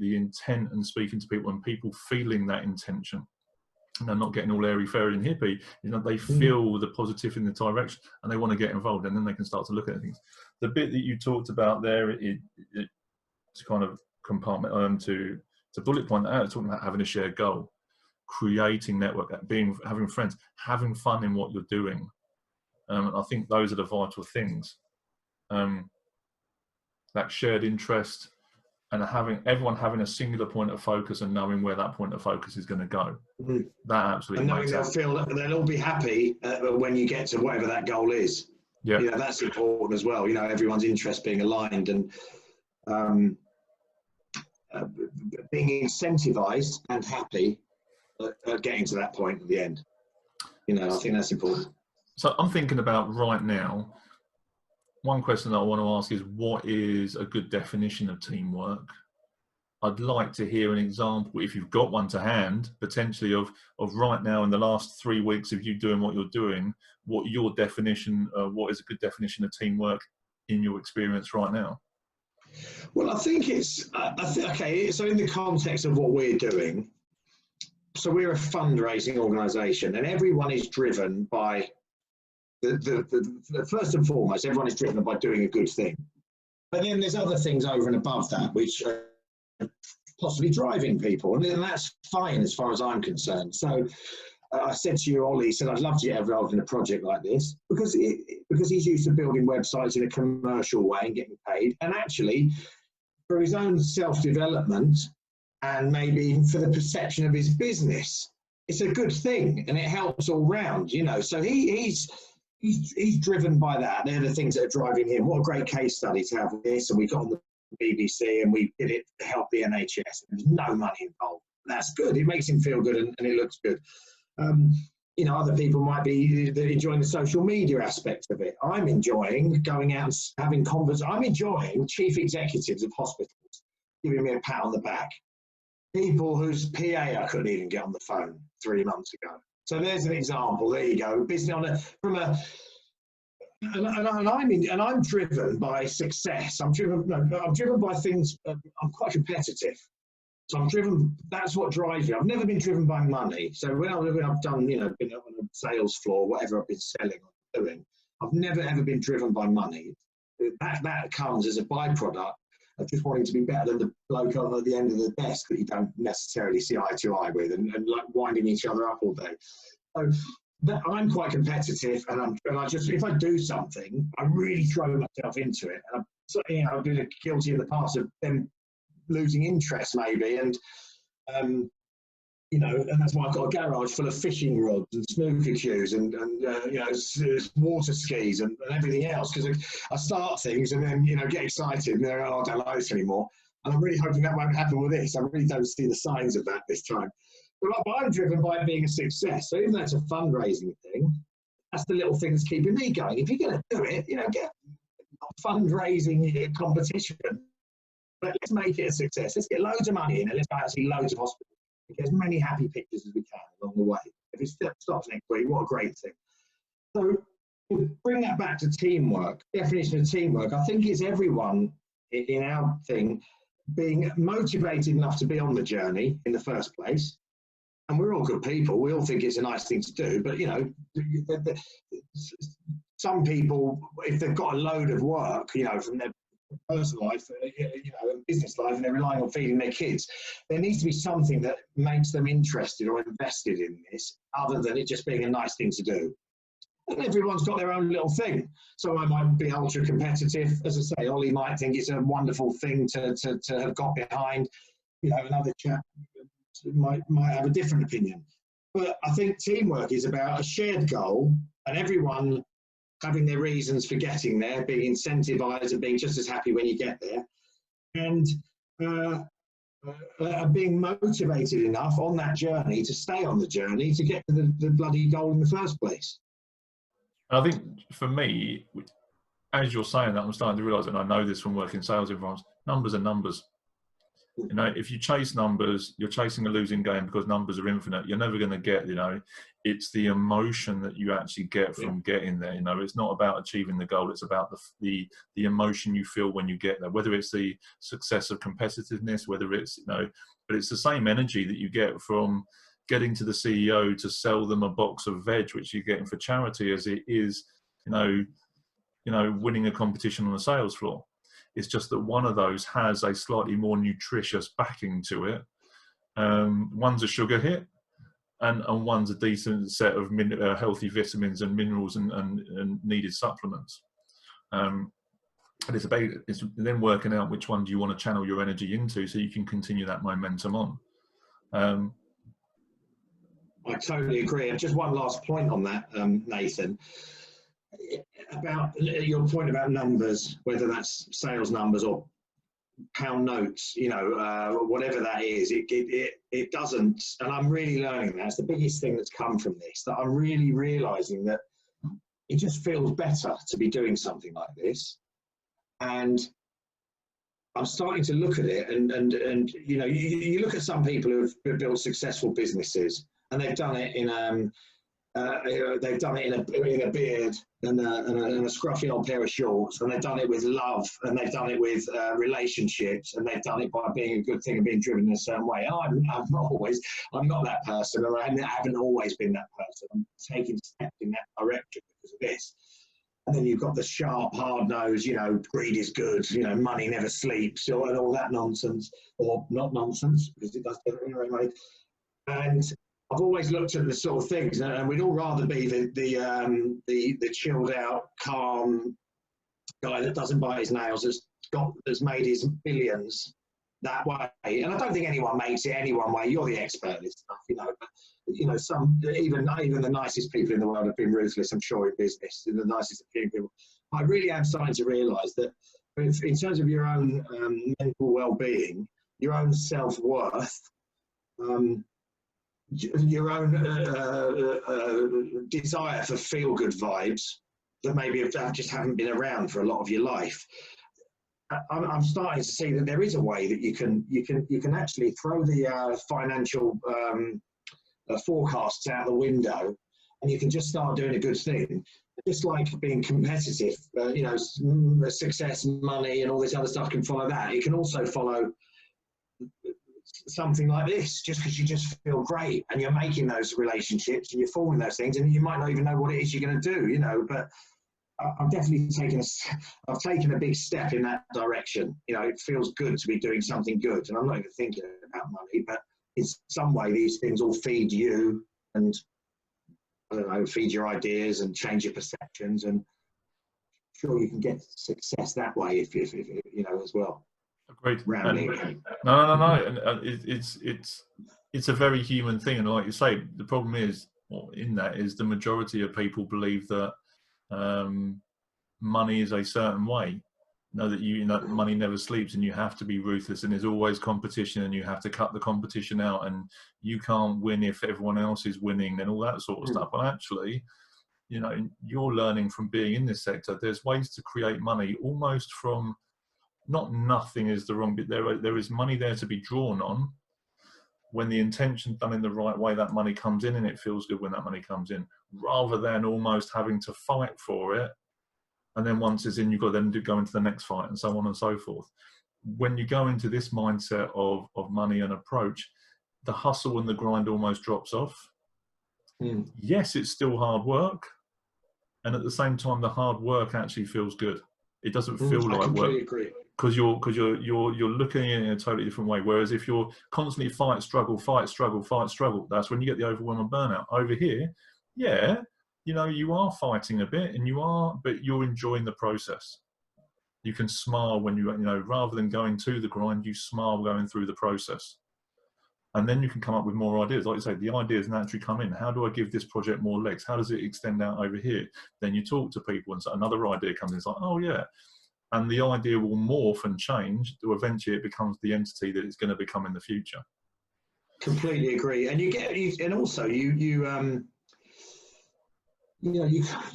intent and speaking to people and people feeling that intention. And they're not getting all airy-fairy and hippie. You know, they feel the positive in the direction and they want to get involved, and then they can start to look at things. The bit that you talked about there, to kind of compartment to bullet point out, talking about having a shared goal, creating network, having friends, having fun in what you're doing. I think those are the vital things. That shared interest and everyone having a singular point of focus and knowing where that point of focus is going to go. That absolutely. And knowing they'll all be happy when you get to whatever that goal is. Yeah, you know, that's important as well. You know, everyone's interest being aligned and being incentivized and happy at getting to that point at the end. You know, I think that's important. So I'm thinking about right now, one question that I want to ask is, what is a good definition of teamwork? I'd like to hear an example, if you've got one to hand, potentially of right now in the last 3 weeks of you doing what you're doing, what your definition, what is a good definition of teamwork in your experience right now? Well, I think it's, okay, so in the context of what we're doing, so we're a fundraising organisation and everyone is driven by, the first and foremost, everyone is driven by doing a good thing. But then there's other things over and above that, which are possibly driving people, and that's fine as far as I'm concerned. So I said to you, Ollie, said I'd love to get involved in a project like this because he's used to building websites in a commercial way and getting paid, and actually for his own self-development and maybe for the perception of his business, it's a good thing and it helps all round, you know. So he's driven by that. They're the things that are driving him. What a great case study to have with this, and we got on the BBC and we did it to help the NHS. There's no money involved. That's good. It makes him feel good and it looks good. You know, other people might be enjoying the social media aspect of it. I'm enjoying going out and having conversations. I'm enjoying chief executives of hospitals giving me a pat on the back. People whose PA I couldn't even get on the phone 3 months ago. So there's an example. There you go. Business and I'm driven by success. I'm driven by things. I'm quite competitive. So I'm driven, that's what drives me. I've never been driven by money. So when I've done, you know, been on a sales floor, whatever I've been selling or doing, I've never ever been driven by money. That comes as a byproduct of just wanting to be better than the bloke on the end of the desk that you don't necessarily see eye to eye with, and like winding each other up all day. So I'm quite competitive, and I just, if I do something, I really throw myself into it. And I've been guilty in the past of them losing interest maybe, and and that's why I've got a garage full of fishing rods and snooker cues and water skis and everything else, because I start things and then get excited and then I don't like this anymore. And I'm really hoping that won't happen with this. I really don't see the signs of that this time. But I'm driven by it being a success. So even though it's a fundraising thing, that's the little thing that's keeping me going. If you're going to do it, get a fundraising competition. But let's make it a success. Let's get loads of money in and let's go out and see loads of hospitals. Get as many happy pictures as we can along the way. If it stops next week, what a great thing. So to bring that back to teamwork, definition of teamwork, I think it's everyone in our thing being motivated enough to be on the journey in the first place. And we're all good people. We all think it's a nice thing to do. But, some people, if they've got a load of work, from their personal life, and business life, and they're relying on feeding their kids, there needs to be something that makes them interested or invested in this, other than it just being a nice thing to do. And everyone's got their own little thing. So I might be ultra competitive, as I say. Ollie might think it's a wonderful thing to have got behind. Another chap might have a different opinion. But I think teamwork is about a shared goal, and everyone having their reasons for getting there, being incentivized and being just as happy when you get there, and being motivated enough on that journey to stay on the journey to get to the bloody goal in the first place. I think for me, as you're saying that, I'm starting to realise, and I know this from working sales environments, numbers are numbers. If you chase numbers, you're chasing a losing game, because numbers are infinite. You're never going to get, it's the emotion that you actually get from getting there. It's not about achieving the goal. It's about the emotion you feel when you get there, whether it's the success of competitiveness, whether it's, but it's the same energy that you get from getting to the CEO to sell them a box of veg, which you're getting for charity, as it is, winning a competition on the sales floor. It's just that one of those has a slightly more nutritious backing to it. One's a sugar hit, and one's a decent set of healthy vitamins and minerals and needed supplements. And it's then working out which one do you want to channel your energy into, so you can continue that momentum on. I totally agree. And just one last point on that, Nathan. About your point about numbers, whether that's sales numbers or pound notes, whatever that is, it doesn't, and I'm really learning that. It's the biggest thing that's come from this, that I'm really realizing that it just feels better to be doing something like this. And I'm starting to look at it, and you look at some people who've built successful businesses, and they've done it in a beard and a scruffy old pair of shorts, and they've done it with love, and they've done it with relationships, and they've done it by being a good thing and being driven in a certain way. And I'm not that person, and I haven't always been that person. I'm taking steps in that direction because of this. And then you've got the sharp, hard nose, greed is good, money never sleeps, and all that nonsense, or not nonsense, because it does anyway. And I've always looked at the sort of things, and we'd all rather be the chilled out, calm guy that doesn't bite his nails, that's made his billions that way. And I don't think anyone makes it any one way. You're the expert in this stuff, But, some even the nicest people in the world have been ruthless, I'm sure, in business. The nicest people. I really am starting to realise that, in terms of your own mental well-being, your own self-worth, your own desire for feel-good vibes that maybe just haven't been around for a lot of your life. I'm starting to see that there is a way that you can actually throw the financial forecasts out the window, and you can just start doing a good thing. Just like being competitive, success, money, and all this other stuff can follow that. It can also follow something like this, just because you just feel great and you're making those relationships and you're forming those things, and you might not even know what it is you're going to do, but I've definitely I've taken a big step in that direction. You know, it feels good to be doing something good, and I'm not even thinking about money, but in some way these things all feed you, and I don't know, feed your ideas and change your perceptions, and sure you can get success that way if you know as well. Agreed. Rambling. No. And it's a very human thing, and like you say, the problem is, in that is the majority of people believe that money is a certain way. Know that you know money never sleeps, and you have to be ruthless, and there's always competition, and you have to cut the competition out, and you can't win if everyone else is winning, and all that sort of stuff. Well, actually, you know, you're learning from being in this sector. There's ways to create money almost from not nothing is the wrong bit. There is money there to be drawn on. When the intention's done in the right way, that money comes in, and it feels good when that money comes in, rather than almost having to fight for it. And then once it's in, you've got to then go into the next fight, and so on and so forth. When you go into this mindset of money and approach, the hustle and the grind almost drops off. Yes, it's still hard work. And at the same time, the hard work actually feels good. It doesn't feel like work. Agree. Because you're looking at it in a totally different way. Whereas if you're constantly fight, struggle, that's when you get the overwhelm and burnout. Over here, yeah, you know, you are fighting a bit, but you're enjoying the process. You can smile when you know, rather than going to the grind, you smile going through the process. And then you can come up with more ideas. Like you say, the ideas naturally come in. How do I give this project more legs? How does it extend out over here? Then you talk to people, and so another idea comes in. It's like, oh yeah. And the idea will morph and change to eventually it becomes the entity that it's going to become in the future. Completely agree. And you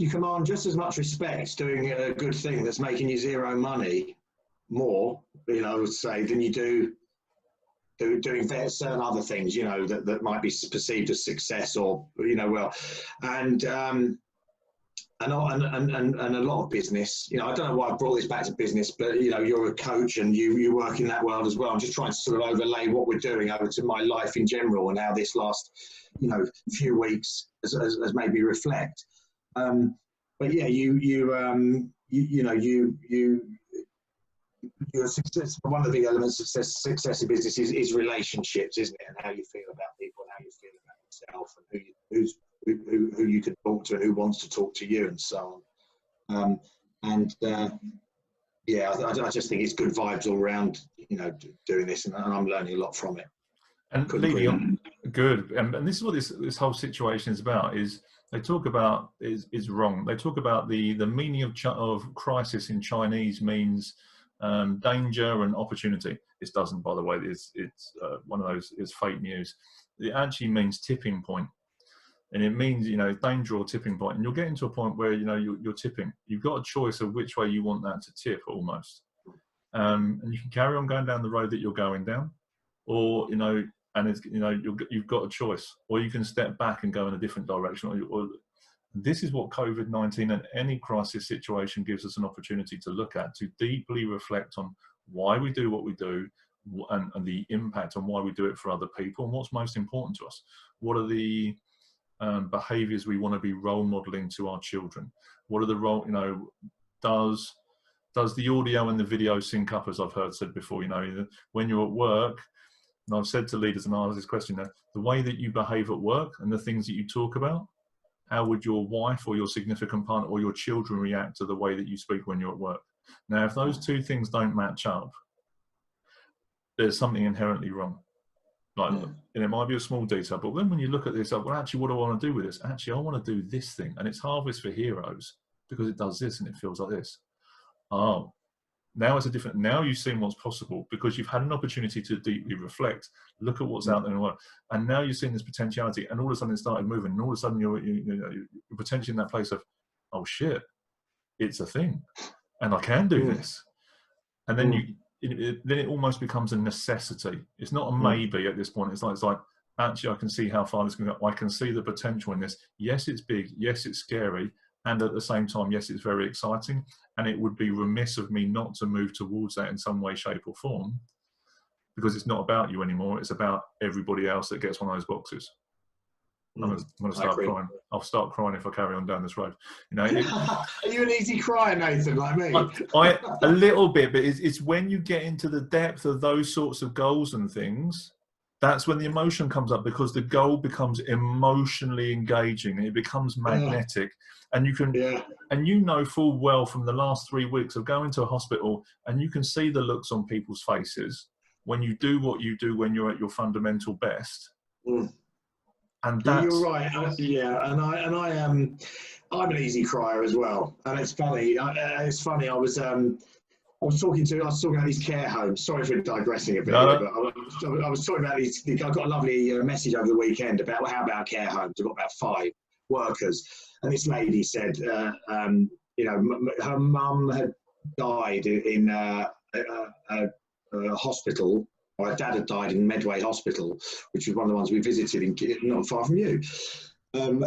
command just as much respect doing a good thing that's making you zero money more, you know, I would say, than you do doing certain other things, you know, that might be perceived as success, or, you know, well, and a lot of business, you know, I don't know why I brought this back to business, but, you know, you're a coach and you work in that world as well. I'm just trying to sort of overlay what we're doing over to my life in general, and how this last, you know, few weeks has made me reflect. But yeah, your success. One of the big elements of success in business is relationships, isn't it? And how you feel about people, and how you feel about yourself, and who you can talk to, and who wants to talk to you, and so on. Yeah, I just think it's good vibes all around, you know, doing this, and I'm learning a lot from it. And leading on, good. And this is what this whole situation is about. Is they talk about is wrong. They talk about the meaning of crisis in Chinese means danger and opportunity. It doesn't, by the way. It's one of those is fake news. It actually means tipping point. And it means, you know, danger or tipping point. And you're getting to a point where, you know, you're tipping. You've got a choice of which way you want that to tip, almost. And you can carry on going down the road that you're going down, or, you know, and it's, you know, you've got a choice, or you can step back and go in a different direction. Or this is what COVID-19 and any crisis situation gives us an opportunity to look at, to deeply reflect on why we do what we do, and the impact on why we do it for other people, and what's most important to us. What are the behaviors we want to be role modeling to our children? What are the role, you know, does the audio and the video sync up, as I've heard said before? You know, when you're at work, and I've said to leaders, and I ask this question now, the way that you behave at work and the things that you talk about, how would your wife or your significant partner or your children react to the way that you speak when you're at work? Now, if those two things don't match up, there's something inherently wrong. Like, and it might be a small detail, but then when you look at this, well, actually, what do I want to do with this? Actually, I want to do this thing, and it's Harvest for Heroes because it does this and it feels like this. Oh, now it's a different. Now you've seen what's possible because you've had an opportunity to deeply reflect, look at what's out there in the world, and now you've seen this potentiality, and all of a sudden it started moving, and all of a sudden you're potentially in that place of, oh shit, it's a thing, and I can do this, and then then it almost becomes a necessity. It's not a maybe at this point. It's like actually I can see how far this can go. I can see the potential in this. Yes, it's big. Yes, it's scary. And at the same time, yes, it's very exciting. And it would be remiss of me not to move towards that in some way, shape or form, because it's not about you anymore. It's about everybody else that gets one of those boxes. I'm gonna start crying. I'll start crying if I carry on down this road. You know, are you an easy crier, Nathan, like me? I a little bit, but it's when you get into the depth of those sorts of goals and things, that's when the emotion comes up, because the goal becomes emotionally engaging and it becomes magnetic, and you can, and you know full well from the last 3 weeks of going to a hospital, and you can see the looks on people's faces when you do what you do when you're at your fundamental best. And that's, you're right. I'm an easy crier as well, and it's funny. I was talking about these care homes. Sorry for digressing a bit, but I was talking about these. I got a lovely message over the weekend about how about care homes. I've got about 5 workers, and this lady said, you know, her mum had died in a hospital. Her dad had died in Medway Hospital, which was one of the ones we visited not far from you. And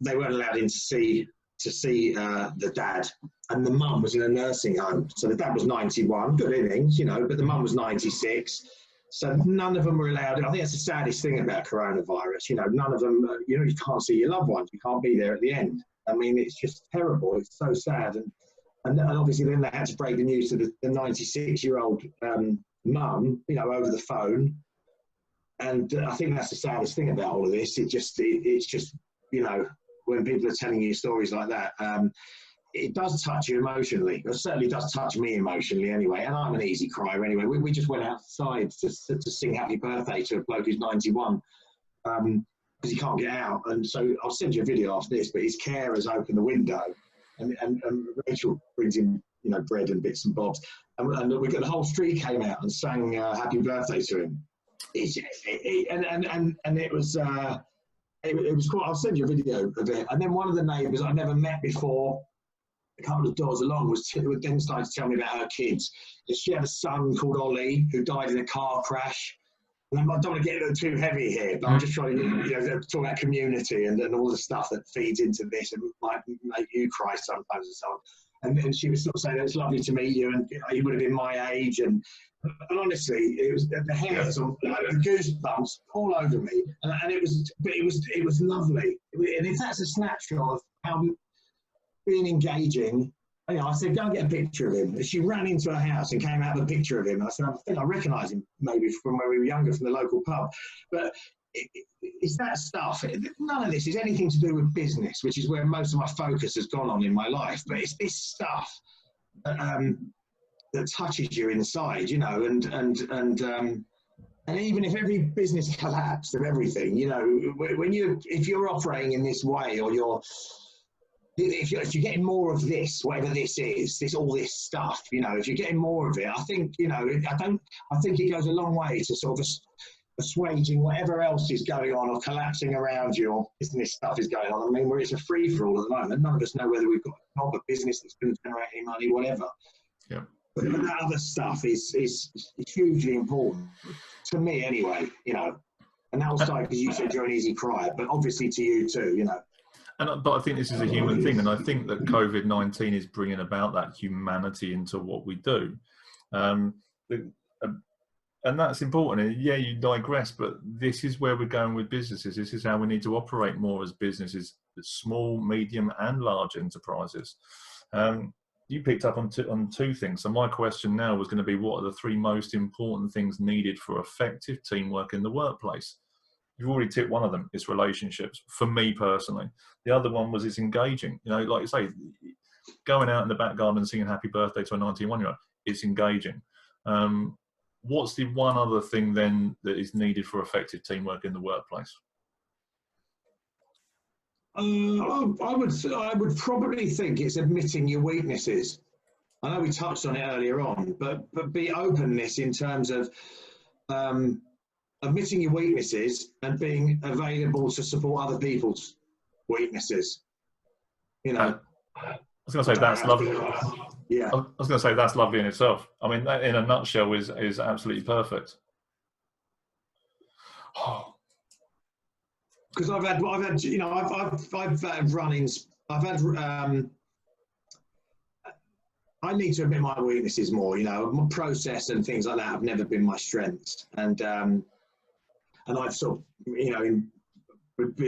they weren't allowed in to see the dad. And the mum was in a nursing home. So the dad was 91, good innings, you know, but the mum was 96. So none of them were allowed. I think that's the saddest thing about coronavirus. You know, none of them, you know, you can't see your loved ones. You can't be there at the end. I mean, it's just terrible. It's so sad. And obviously then they had to break the news to the 96-year-old mum, you know, over the phone. And I think that's the saddest thing about all of this. It's just, you know, when people are telling you stories like that, it does touch you emotionally. It certainly does touch me emotionally anyway. And I'm an easy crier anyway. We just went outside to sing happy birthday to a bloke who's 91 because he can't get out. And so I'll send you a video after this, but his carers open the window and Rachel brings in, you know, bread and bits and bobs. And we got the whole street came out and sang happy birthday to him. And it was quite, I'll send you a video of it. And then one of the neighbours I'd never met before, a couple of doors along, then started to tell me about her kids. She had a son called Ollie who died in a car crash. And I don't want to get too heavy here, but I'm just trying to, you know, talk about community and all the stuff that feeds into this and might make you cry sometimes and so on. And she was sort of saying, it's lovely to meet you, and you would have been my age. And honestly, it was the hairs on, like, the goosebumps all over me. And it was lovely. And if that's a snapshot of how being engaging, you know, I said, go and get a picture of him. She ran into her house and came out with a picture of him. I said, I think I recognise him maybe from when we were younger, from the local pub. But it's that stuff. None of this is anything to do with business, which is where most of my focus has gone on in my life. But it's this stuff that touches you inside, you know, and even if every business collapsed and everything, you know, if you're operating in this way, or if you're getting more of this, whatever this is, all this stuff, you know, if you're getting more of it, I think, you know, I think it goes a long way to sort of assuaging whatever else is going on or collapsing around you, or business stuff is going on. I mean, it's a free-for-all at the moment. None of us know whether we've got a job, a business that's going to generate any money, whatever. Yeah. But that other stuff is hugely important, to me anyway, you know. And that was like, because you said you're an easy crier, but obviously to you too, you know. But I think this is a human thing, and I think that COVID-19 is bringing about that humanity into what we do. And that's important. Yeah, you digress, but this is where we're going with businesses. This is how we need to operate more as businesses, small, medium, and large enterprises. You picked up on two things. So my question now was going to be, what are the 3 most important things needed for effective teamwork in the workplace? You've already ticked one of them. It's relationships, for me personally. The other one was it's engaging. You know, like you say, going out in the back garden and singing happy birthday to a 91-year-old, it's engaging. What's the one other thing then that is needed for effective teamwork in the workplace? I would probably think it's admitting your weaknesses. I know we touched on it earlier on, but be openness in terms of admitting your weaknesses and being available to support other people's weaknesses. You know, I was going to say that's lovely. Yeah, I was going to say that's lovely in itself. I mean, that in a nutshell is absolutely perfect. Because I've had, you know, I've had run-ins. I've had. I need to admit my weaknesses more. You know, my process and things like that have never been my strengths, and And I've sort of, you know, in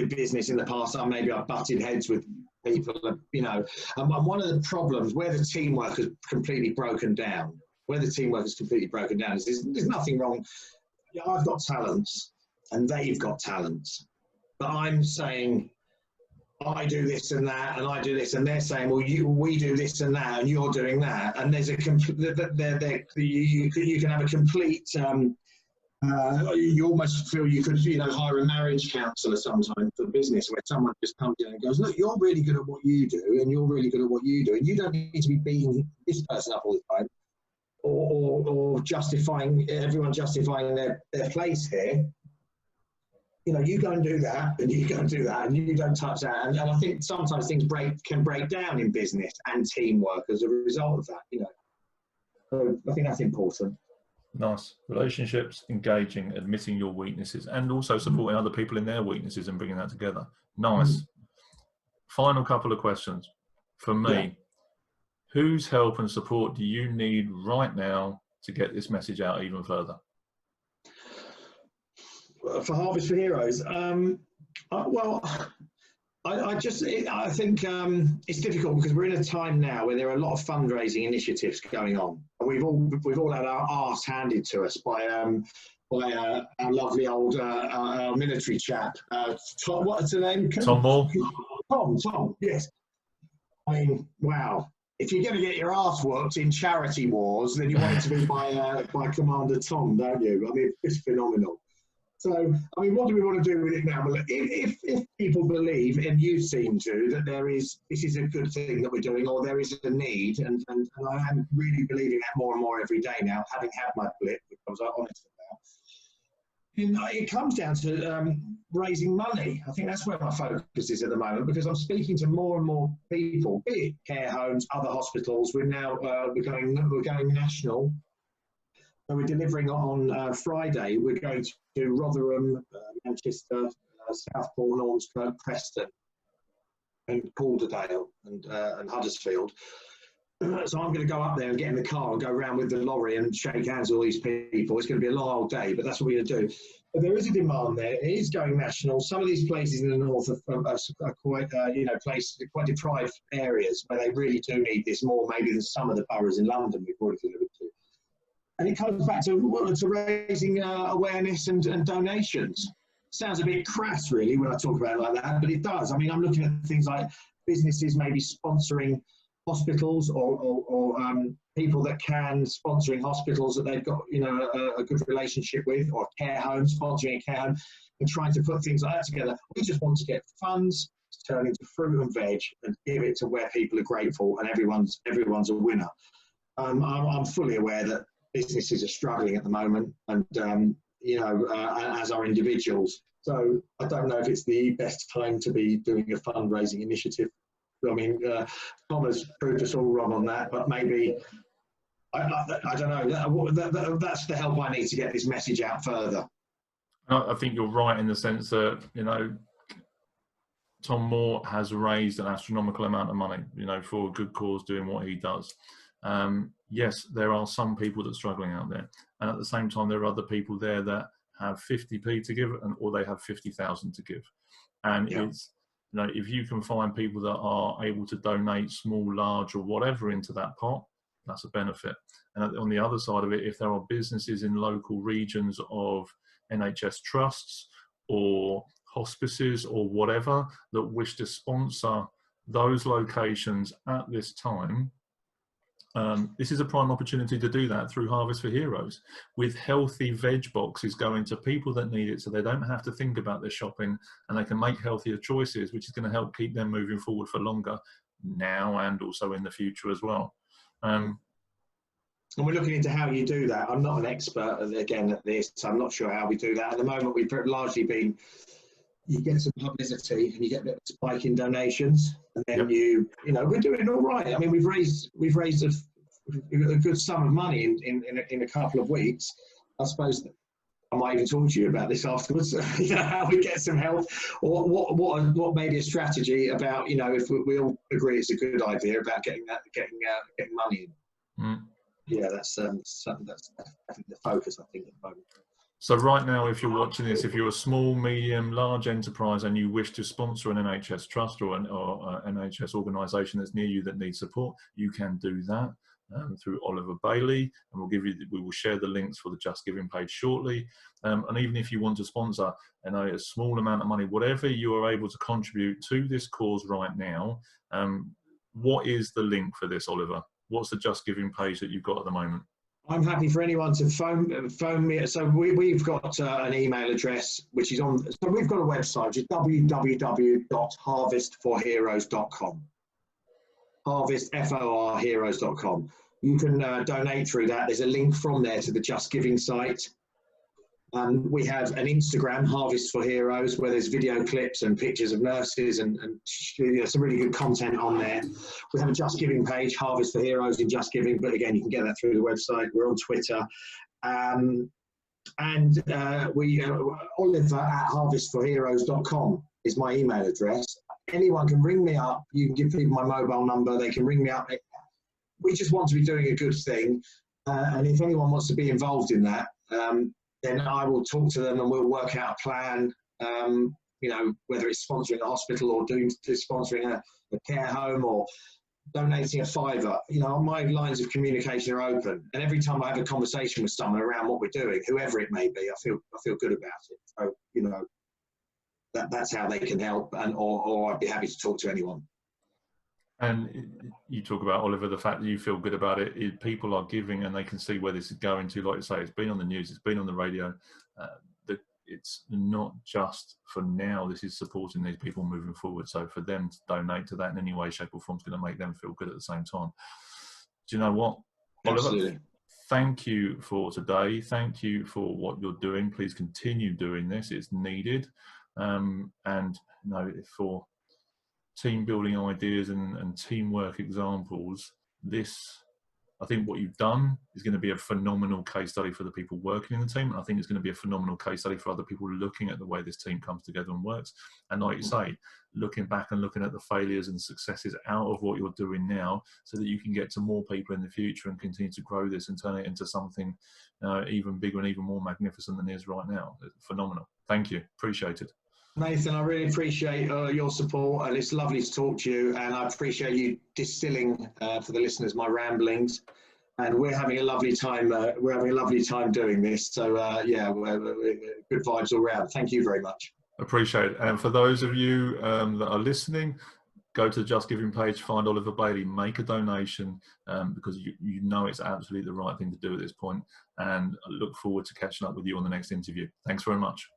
business in the past, maybe I've butted heads with people, you know, and one of the problems where the teamwork has completely broken down, is there's nothing wrong. Yeah, I've got talents and they've got talents, but I'm saying I do this and that, and I do this, and they're saying, well, we do this and that, and you're doing that, and there's a complete. You can have a complete. You almost feel you could, you know, hire a marriage counsellor sometime for business, where someone just comes in and goes, look, you're really good at what you do, and you're really good at what you do, and you don't need to be beating this person up all the time, or justifying their place here. You know, you go and do that, and you go and do that, and you don't touch that. And I think sometimes things can break down in business and teamwork as a result of that, you know. So I think that's important. Nice. Relationships, engaging, admitting your weaknesses, and also supporting other people in their weaknesses and bringing that together. Nice. Final couple of questions for me. Yeah. Whose help and support do you need right now to get this message out even further? For Harvest for Heroes, I think it's difficult because we're in a time now where there are a lot of fundraising initiatives going on. We've all had our arse handed to us by our lovely old military chap. Tom, what's his name? Tom Moore. Tom. Yes. I mean, wow. If you're going to get your arse whooped in charity wars, then you want it to be by Commander Tom, don't you? I mean, it's phenomenal. So, I mean, what do we want to do with it now? Well, if people believe, and you seem to, that this is a good thing that we're doing, or there is a need, and I am really believing that more and more every day now, having had my blip, which I was honest about, it comes down to raising money. I think that's where my focus is at the moment, because I'm speaking to more and more people, be it care homes, other hospitals. We're now we're going national. So we're delivering on Friday. We're going to Rotherham, Manchester, Southport, Ormskirk, Preston, and Calderdale, and Huddersfield. So I'm going to go up there and get in the car and go around with the lorry and shake hands with all these people. It's going to be a long old day, but that's what we're going to do. But there is a demand there. It is going national. Some of these places in the north are quite, places, quite deprived areas where they really do need this more, maybe than some of the boroughs in London we've already delivered to. And it comes back to raising awareness and donations. Sounds a bit crass, really, when I talk about it like that, but it does. I mean, I'm looking at things like businesses maybe sponsoring hospitals, or people that can sponsoring hospitals that they've got, you know, a good relationship with, or care homes, sponsoring a care home, and trying to put things like that together. We just want to get funds to turn into fruit and veg and give it to where people are grateful and everyone's a winner. I'm fully aware that businesses are struggling at the moment, and as are individuals. So I don't know if it's the best time to be doing a fundraising initiative. I mean, Tom has proved us all wrong on that, but maybe, I don't know, that's the help I need to get this message out further. I think you're right in the sense that, you know, Tom Moore has raised an astronomical amount of money, you know, for a good cause, doing what he does. Yes, there are some people that are struggling out there, and at the same time there are other people there that have 50p to give, or they have 50,000 to give. And yeah, it's, you know, if you can find people that are able to donate small, large, or whatever into that pot, that's a benefit. And on the other side of it, if there are businesses in local regions of NHS trusts or hospices or whatever that wish to sponsor those locations at this time, this is a prime opportunity to do that through Harvest for Heroes, with healthy veg boxes going to people that need it, so they don't have to think about their shopping and they can make healthier choices, which is going to help keep them moving forward for longer now and also in the future as well. And we're looking into how you do that. I'm not an expert, again, at this, so I'm not sure how we do that. At the moment, we've largely been, you get some publicity and you get a bit of a spike in donations, and then you know, we're doing all right. I mean, we've raised a good sum of money in a couple of weeks. I suppose I might even talk to you about this afterwards. You know, how we get some help, or what maybe a strategy about, you know, if we all agree it's a good idea about getting money in. Yeah, that's something that's I think the focus, I think, at the moment. So right now, if you're watching this, if you're a small, medium, large enterprise and you wish to sponsor an NHS trust or an NHS organisation that's near you that needs support, you can do that through Oliver Bailey, and we will share the links for the Just Giving page shortly. And even if you want to sponsor a small amount of money, whatever you are able to contribute to this cause right now, what is the link for this, Oliver? What's the Just Giving page that you've got at the moment? I'm happy for anyone to phone me. So we've got an email address, which is on, so we've got a website, which is www.harvestforheroes.com. Harvest, FOR, heroes.com. You can donate through that. There's a link from there to the Just Giving site. We have an Instagram, Harvest for Heroes, where there's video clips and pictures of nurses and some really good content on there. We have a Just Giving page, Harvest for Heroes in Just Giving, but again, you can get that through the website. We're on Twitter. Oliver at harvestforheroes.com is my email address. Anyone can ring me up. You can give people my mobile number. They can ring me up. We just want to be doing a good thing. And if anyone wants to be involved in that, then I will talk to them and we'll work out a plan, you know, whether it's sponsoring a hospital or sponsoring a care home or donating a £5. You know, my lines of communication are open. And every time I have a conversation with someone around what we're doing, whoever it may be, I feel good about it. So, you know, that's how they can help, or I'd be happy to talk to anyone. And you talk about, Oliver, the fact that you feel good about it. People are giving and they can see where this is going to. Like you say, it's been on the news, it's been on the radio. It's not just for now. This is supporting these people moving forward. So for them to donate to that in any way, shape or form is going to make them feel good at the same time. Do you know what, Absolutely. Oliver? Thank you for today. Thank you for what you're doing. Please continue doing this. It's needed. And you know, for team building ideas and teamwork examples, I think what you've done is going to be a phenomenal case study for the people working in the team. And I think it's going to be a phenomenal case study for other people looking at the way this team comes together and works. And like you say, looking back and looking at the failures and successes out of what you're doing now, so that you can get to more people in the future and continue to grow this and turn it into something even bigger and even more magnificent than it is right now. It's phenomenal. Thank you. Appreciate it. Nathan, I really appreciate your support, and it's lovely to talk to you, and I appreciate you distilling for the listeners my ramblings, and we're having a lovely time doing this. So yeah, good vibes all round. Thank you very much. Appreciate it. And for those of you that are listening, go to the Just Giving page, find Oliver Bailey, make a donation, because you know it's absolutely the right thing to do at this point. And I look forward to catching up with you on the next interview. Thanks very much.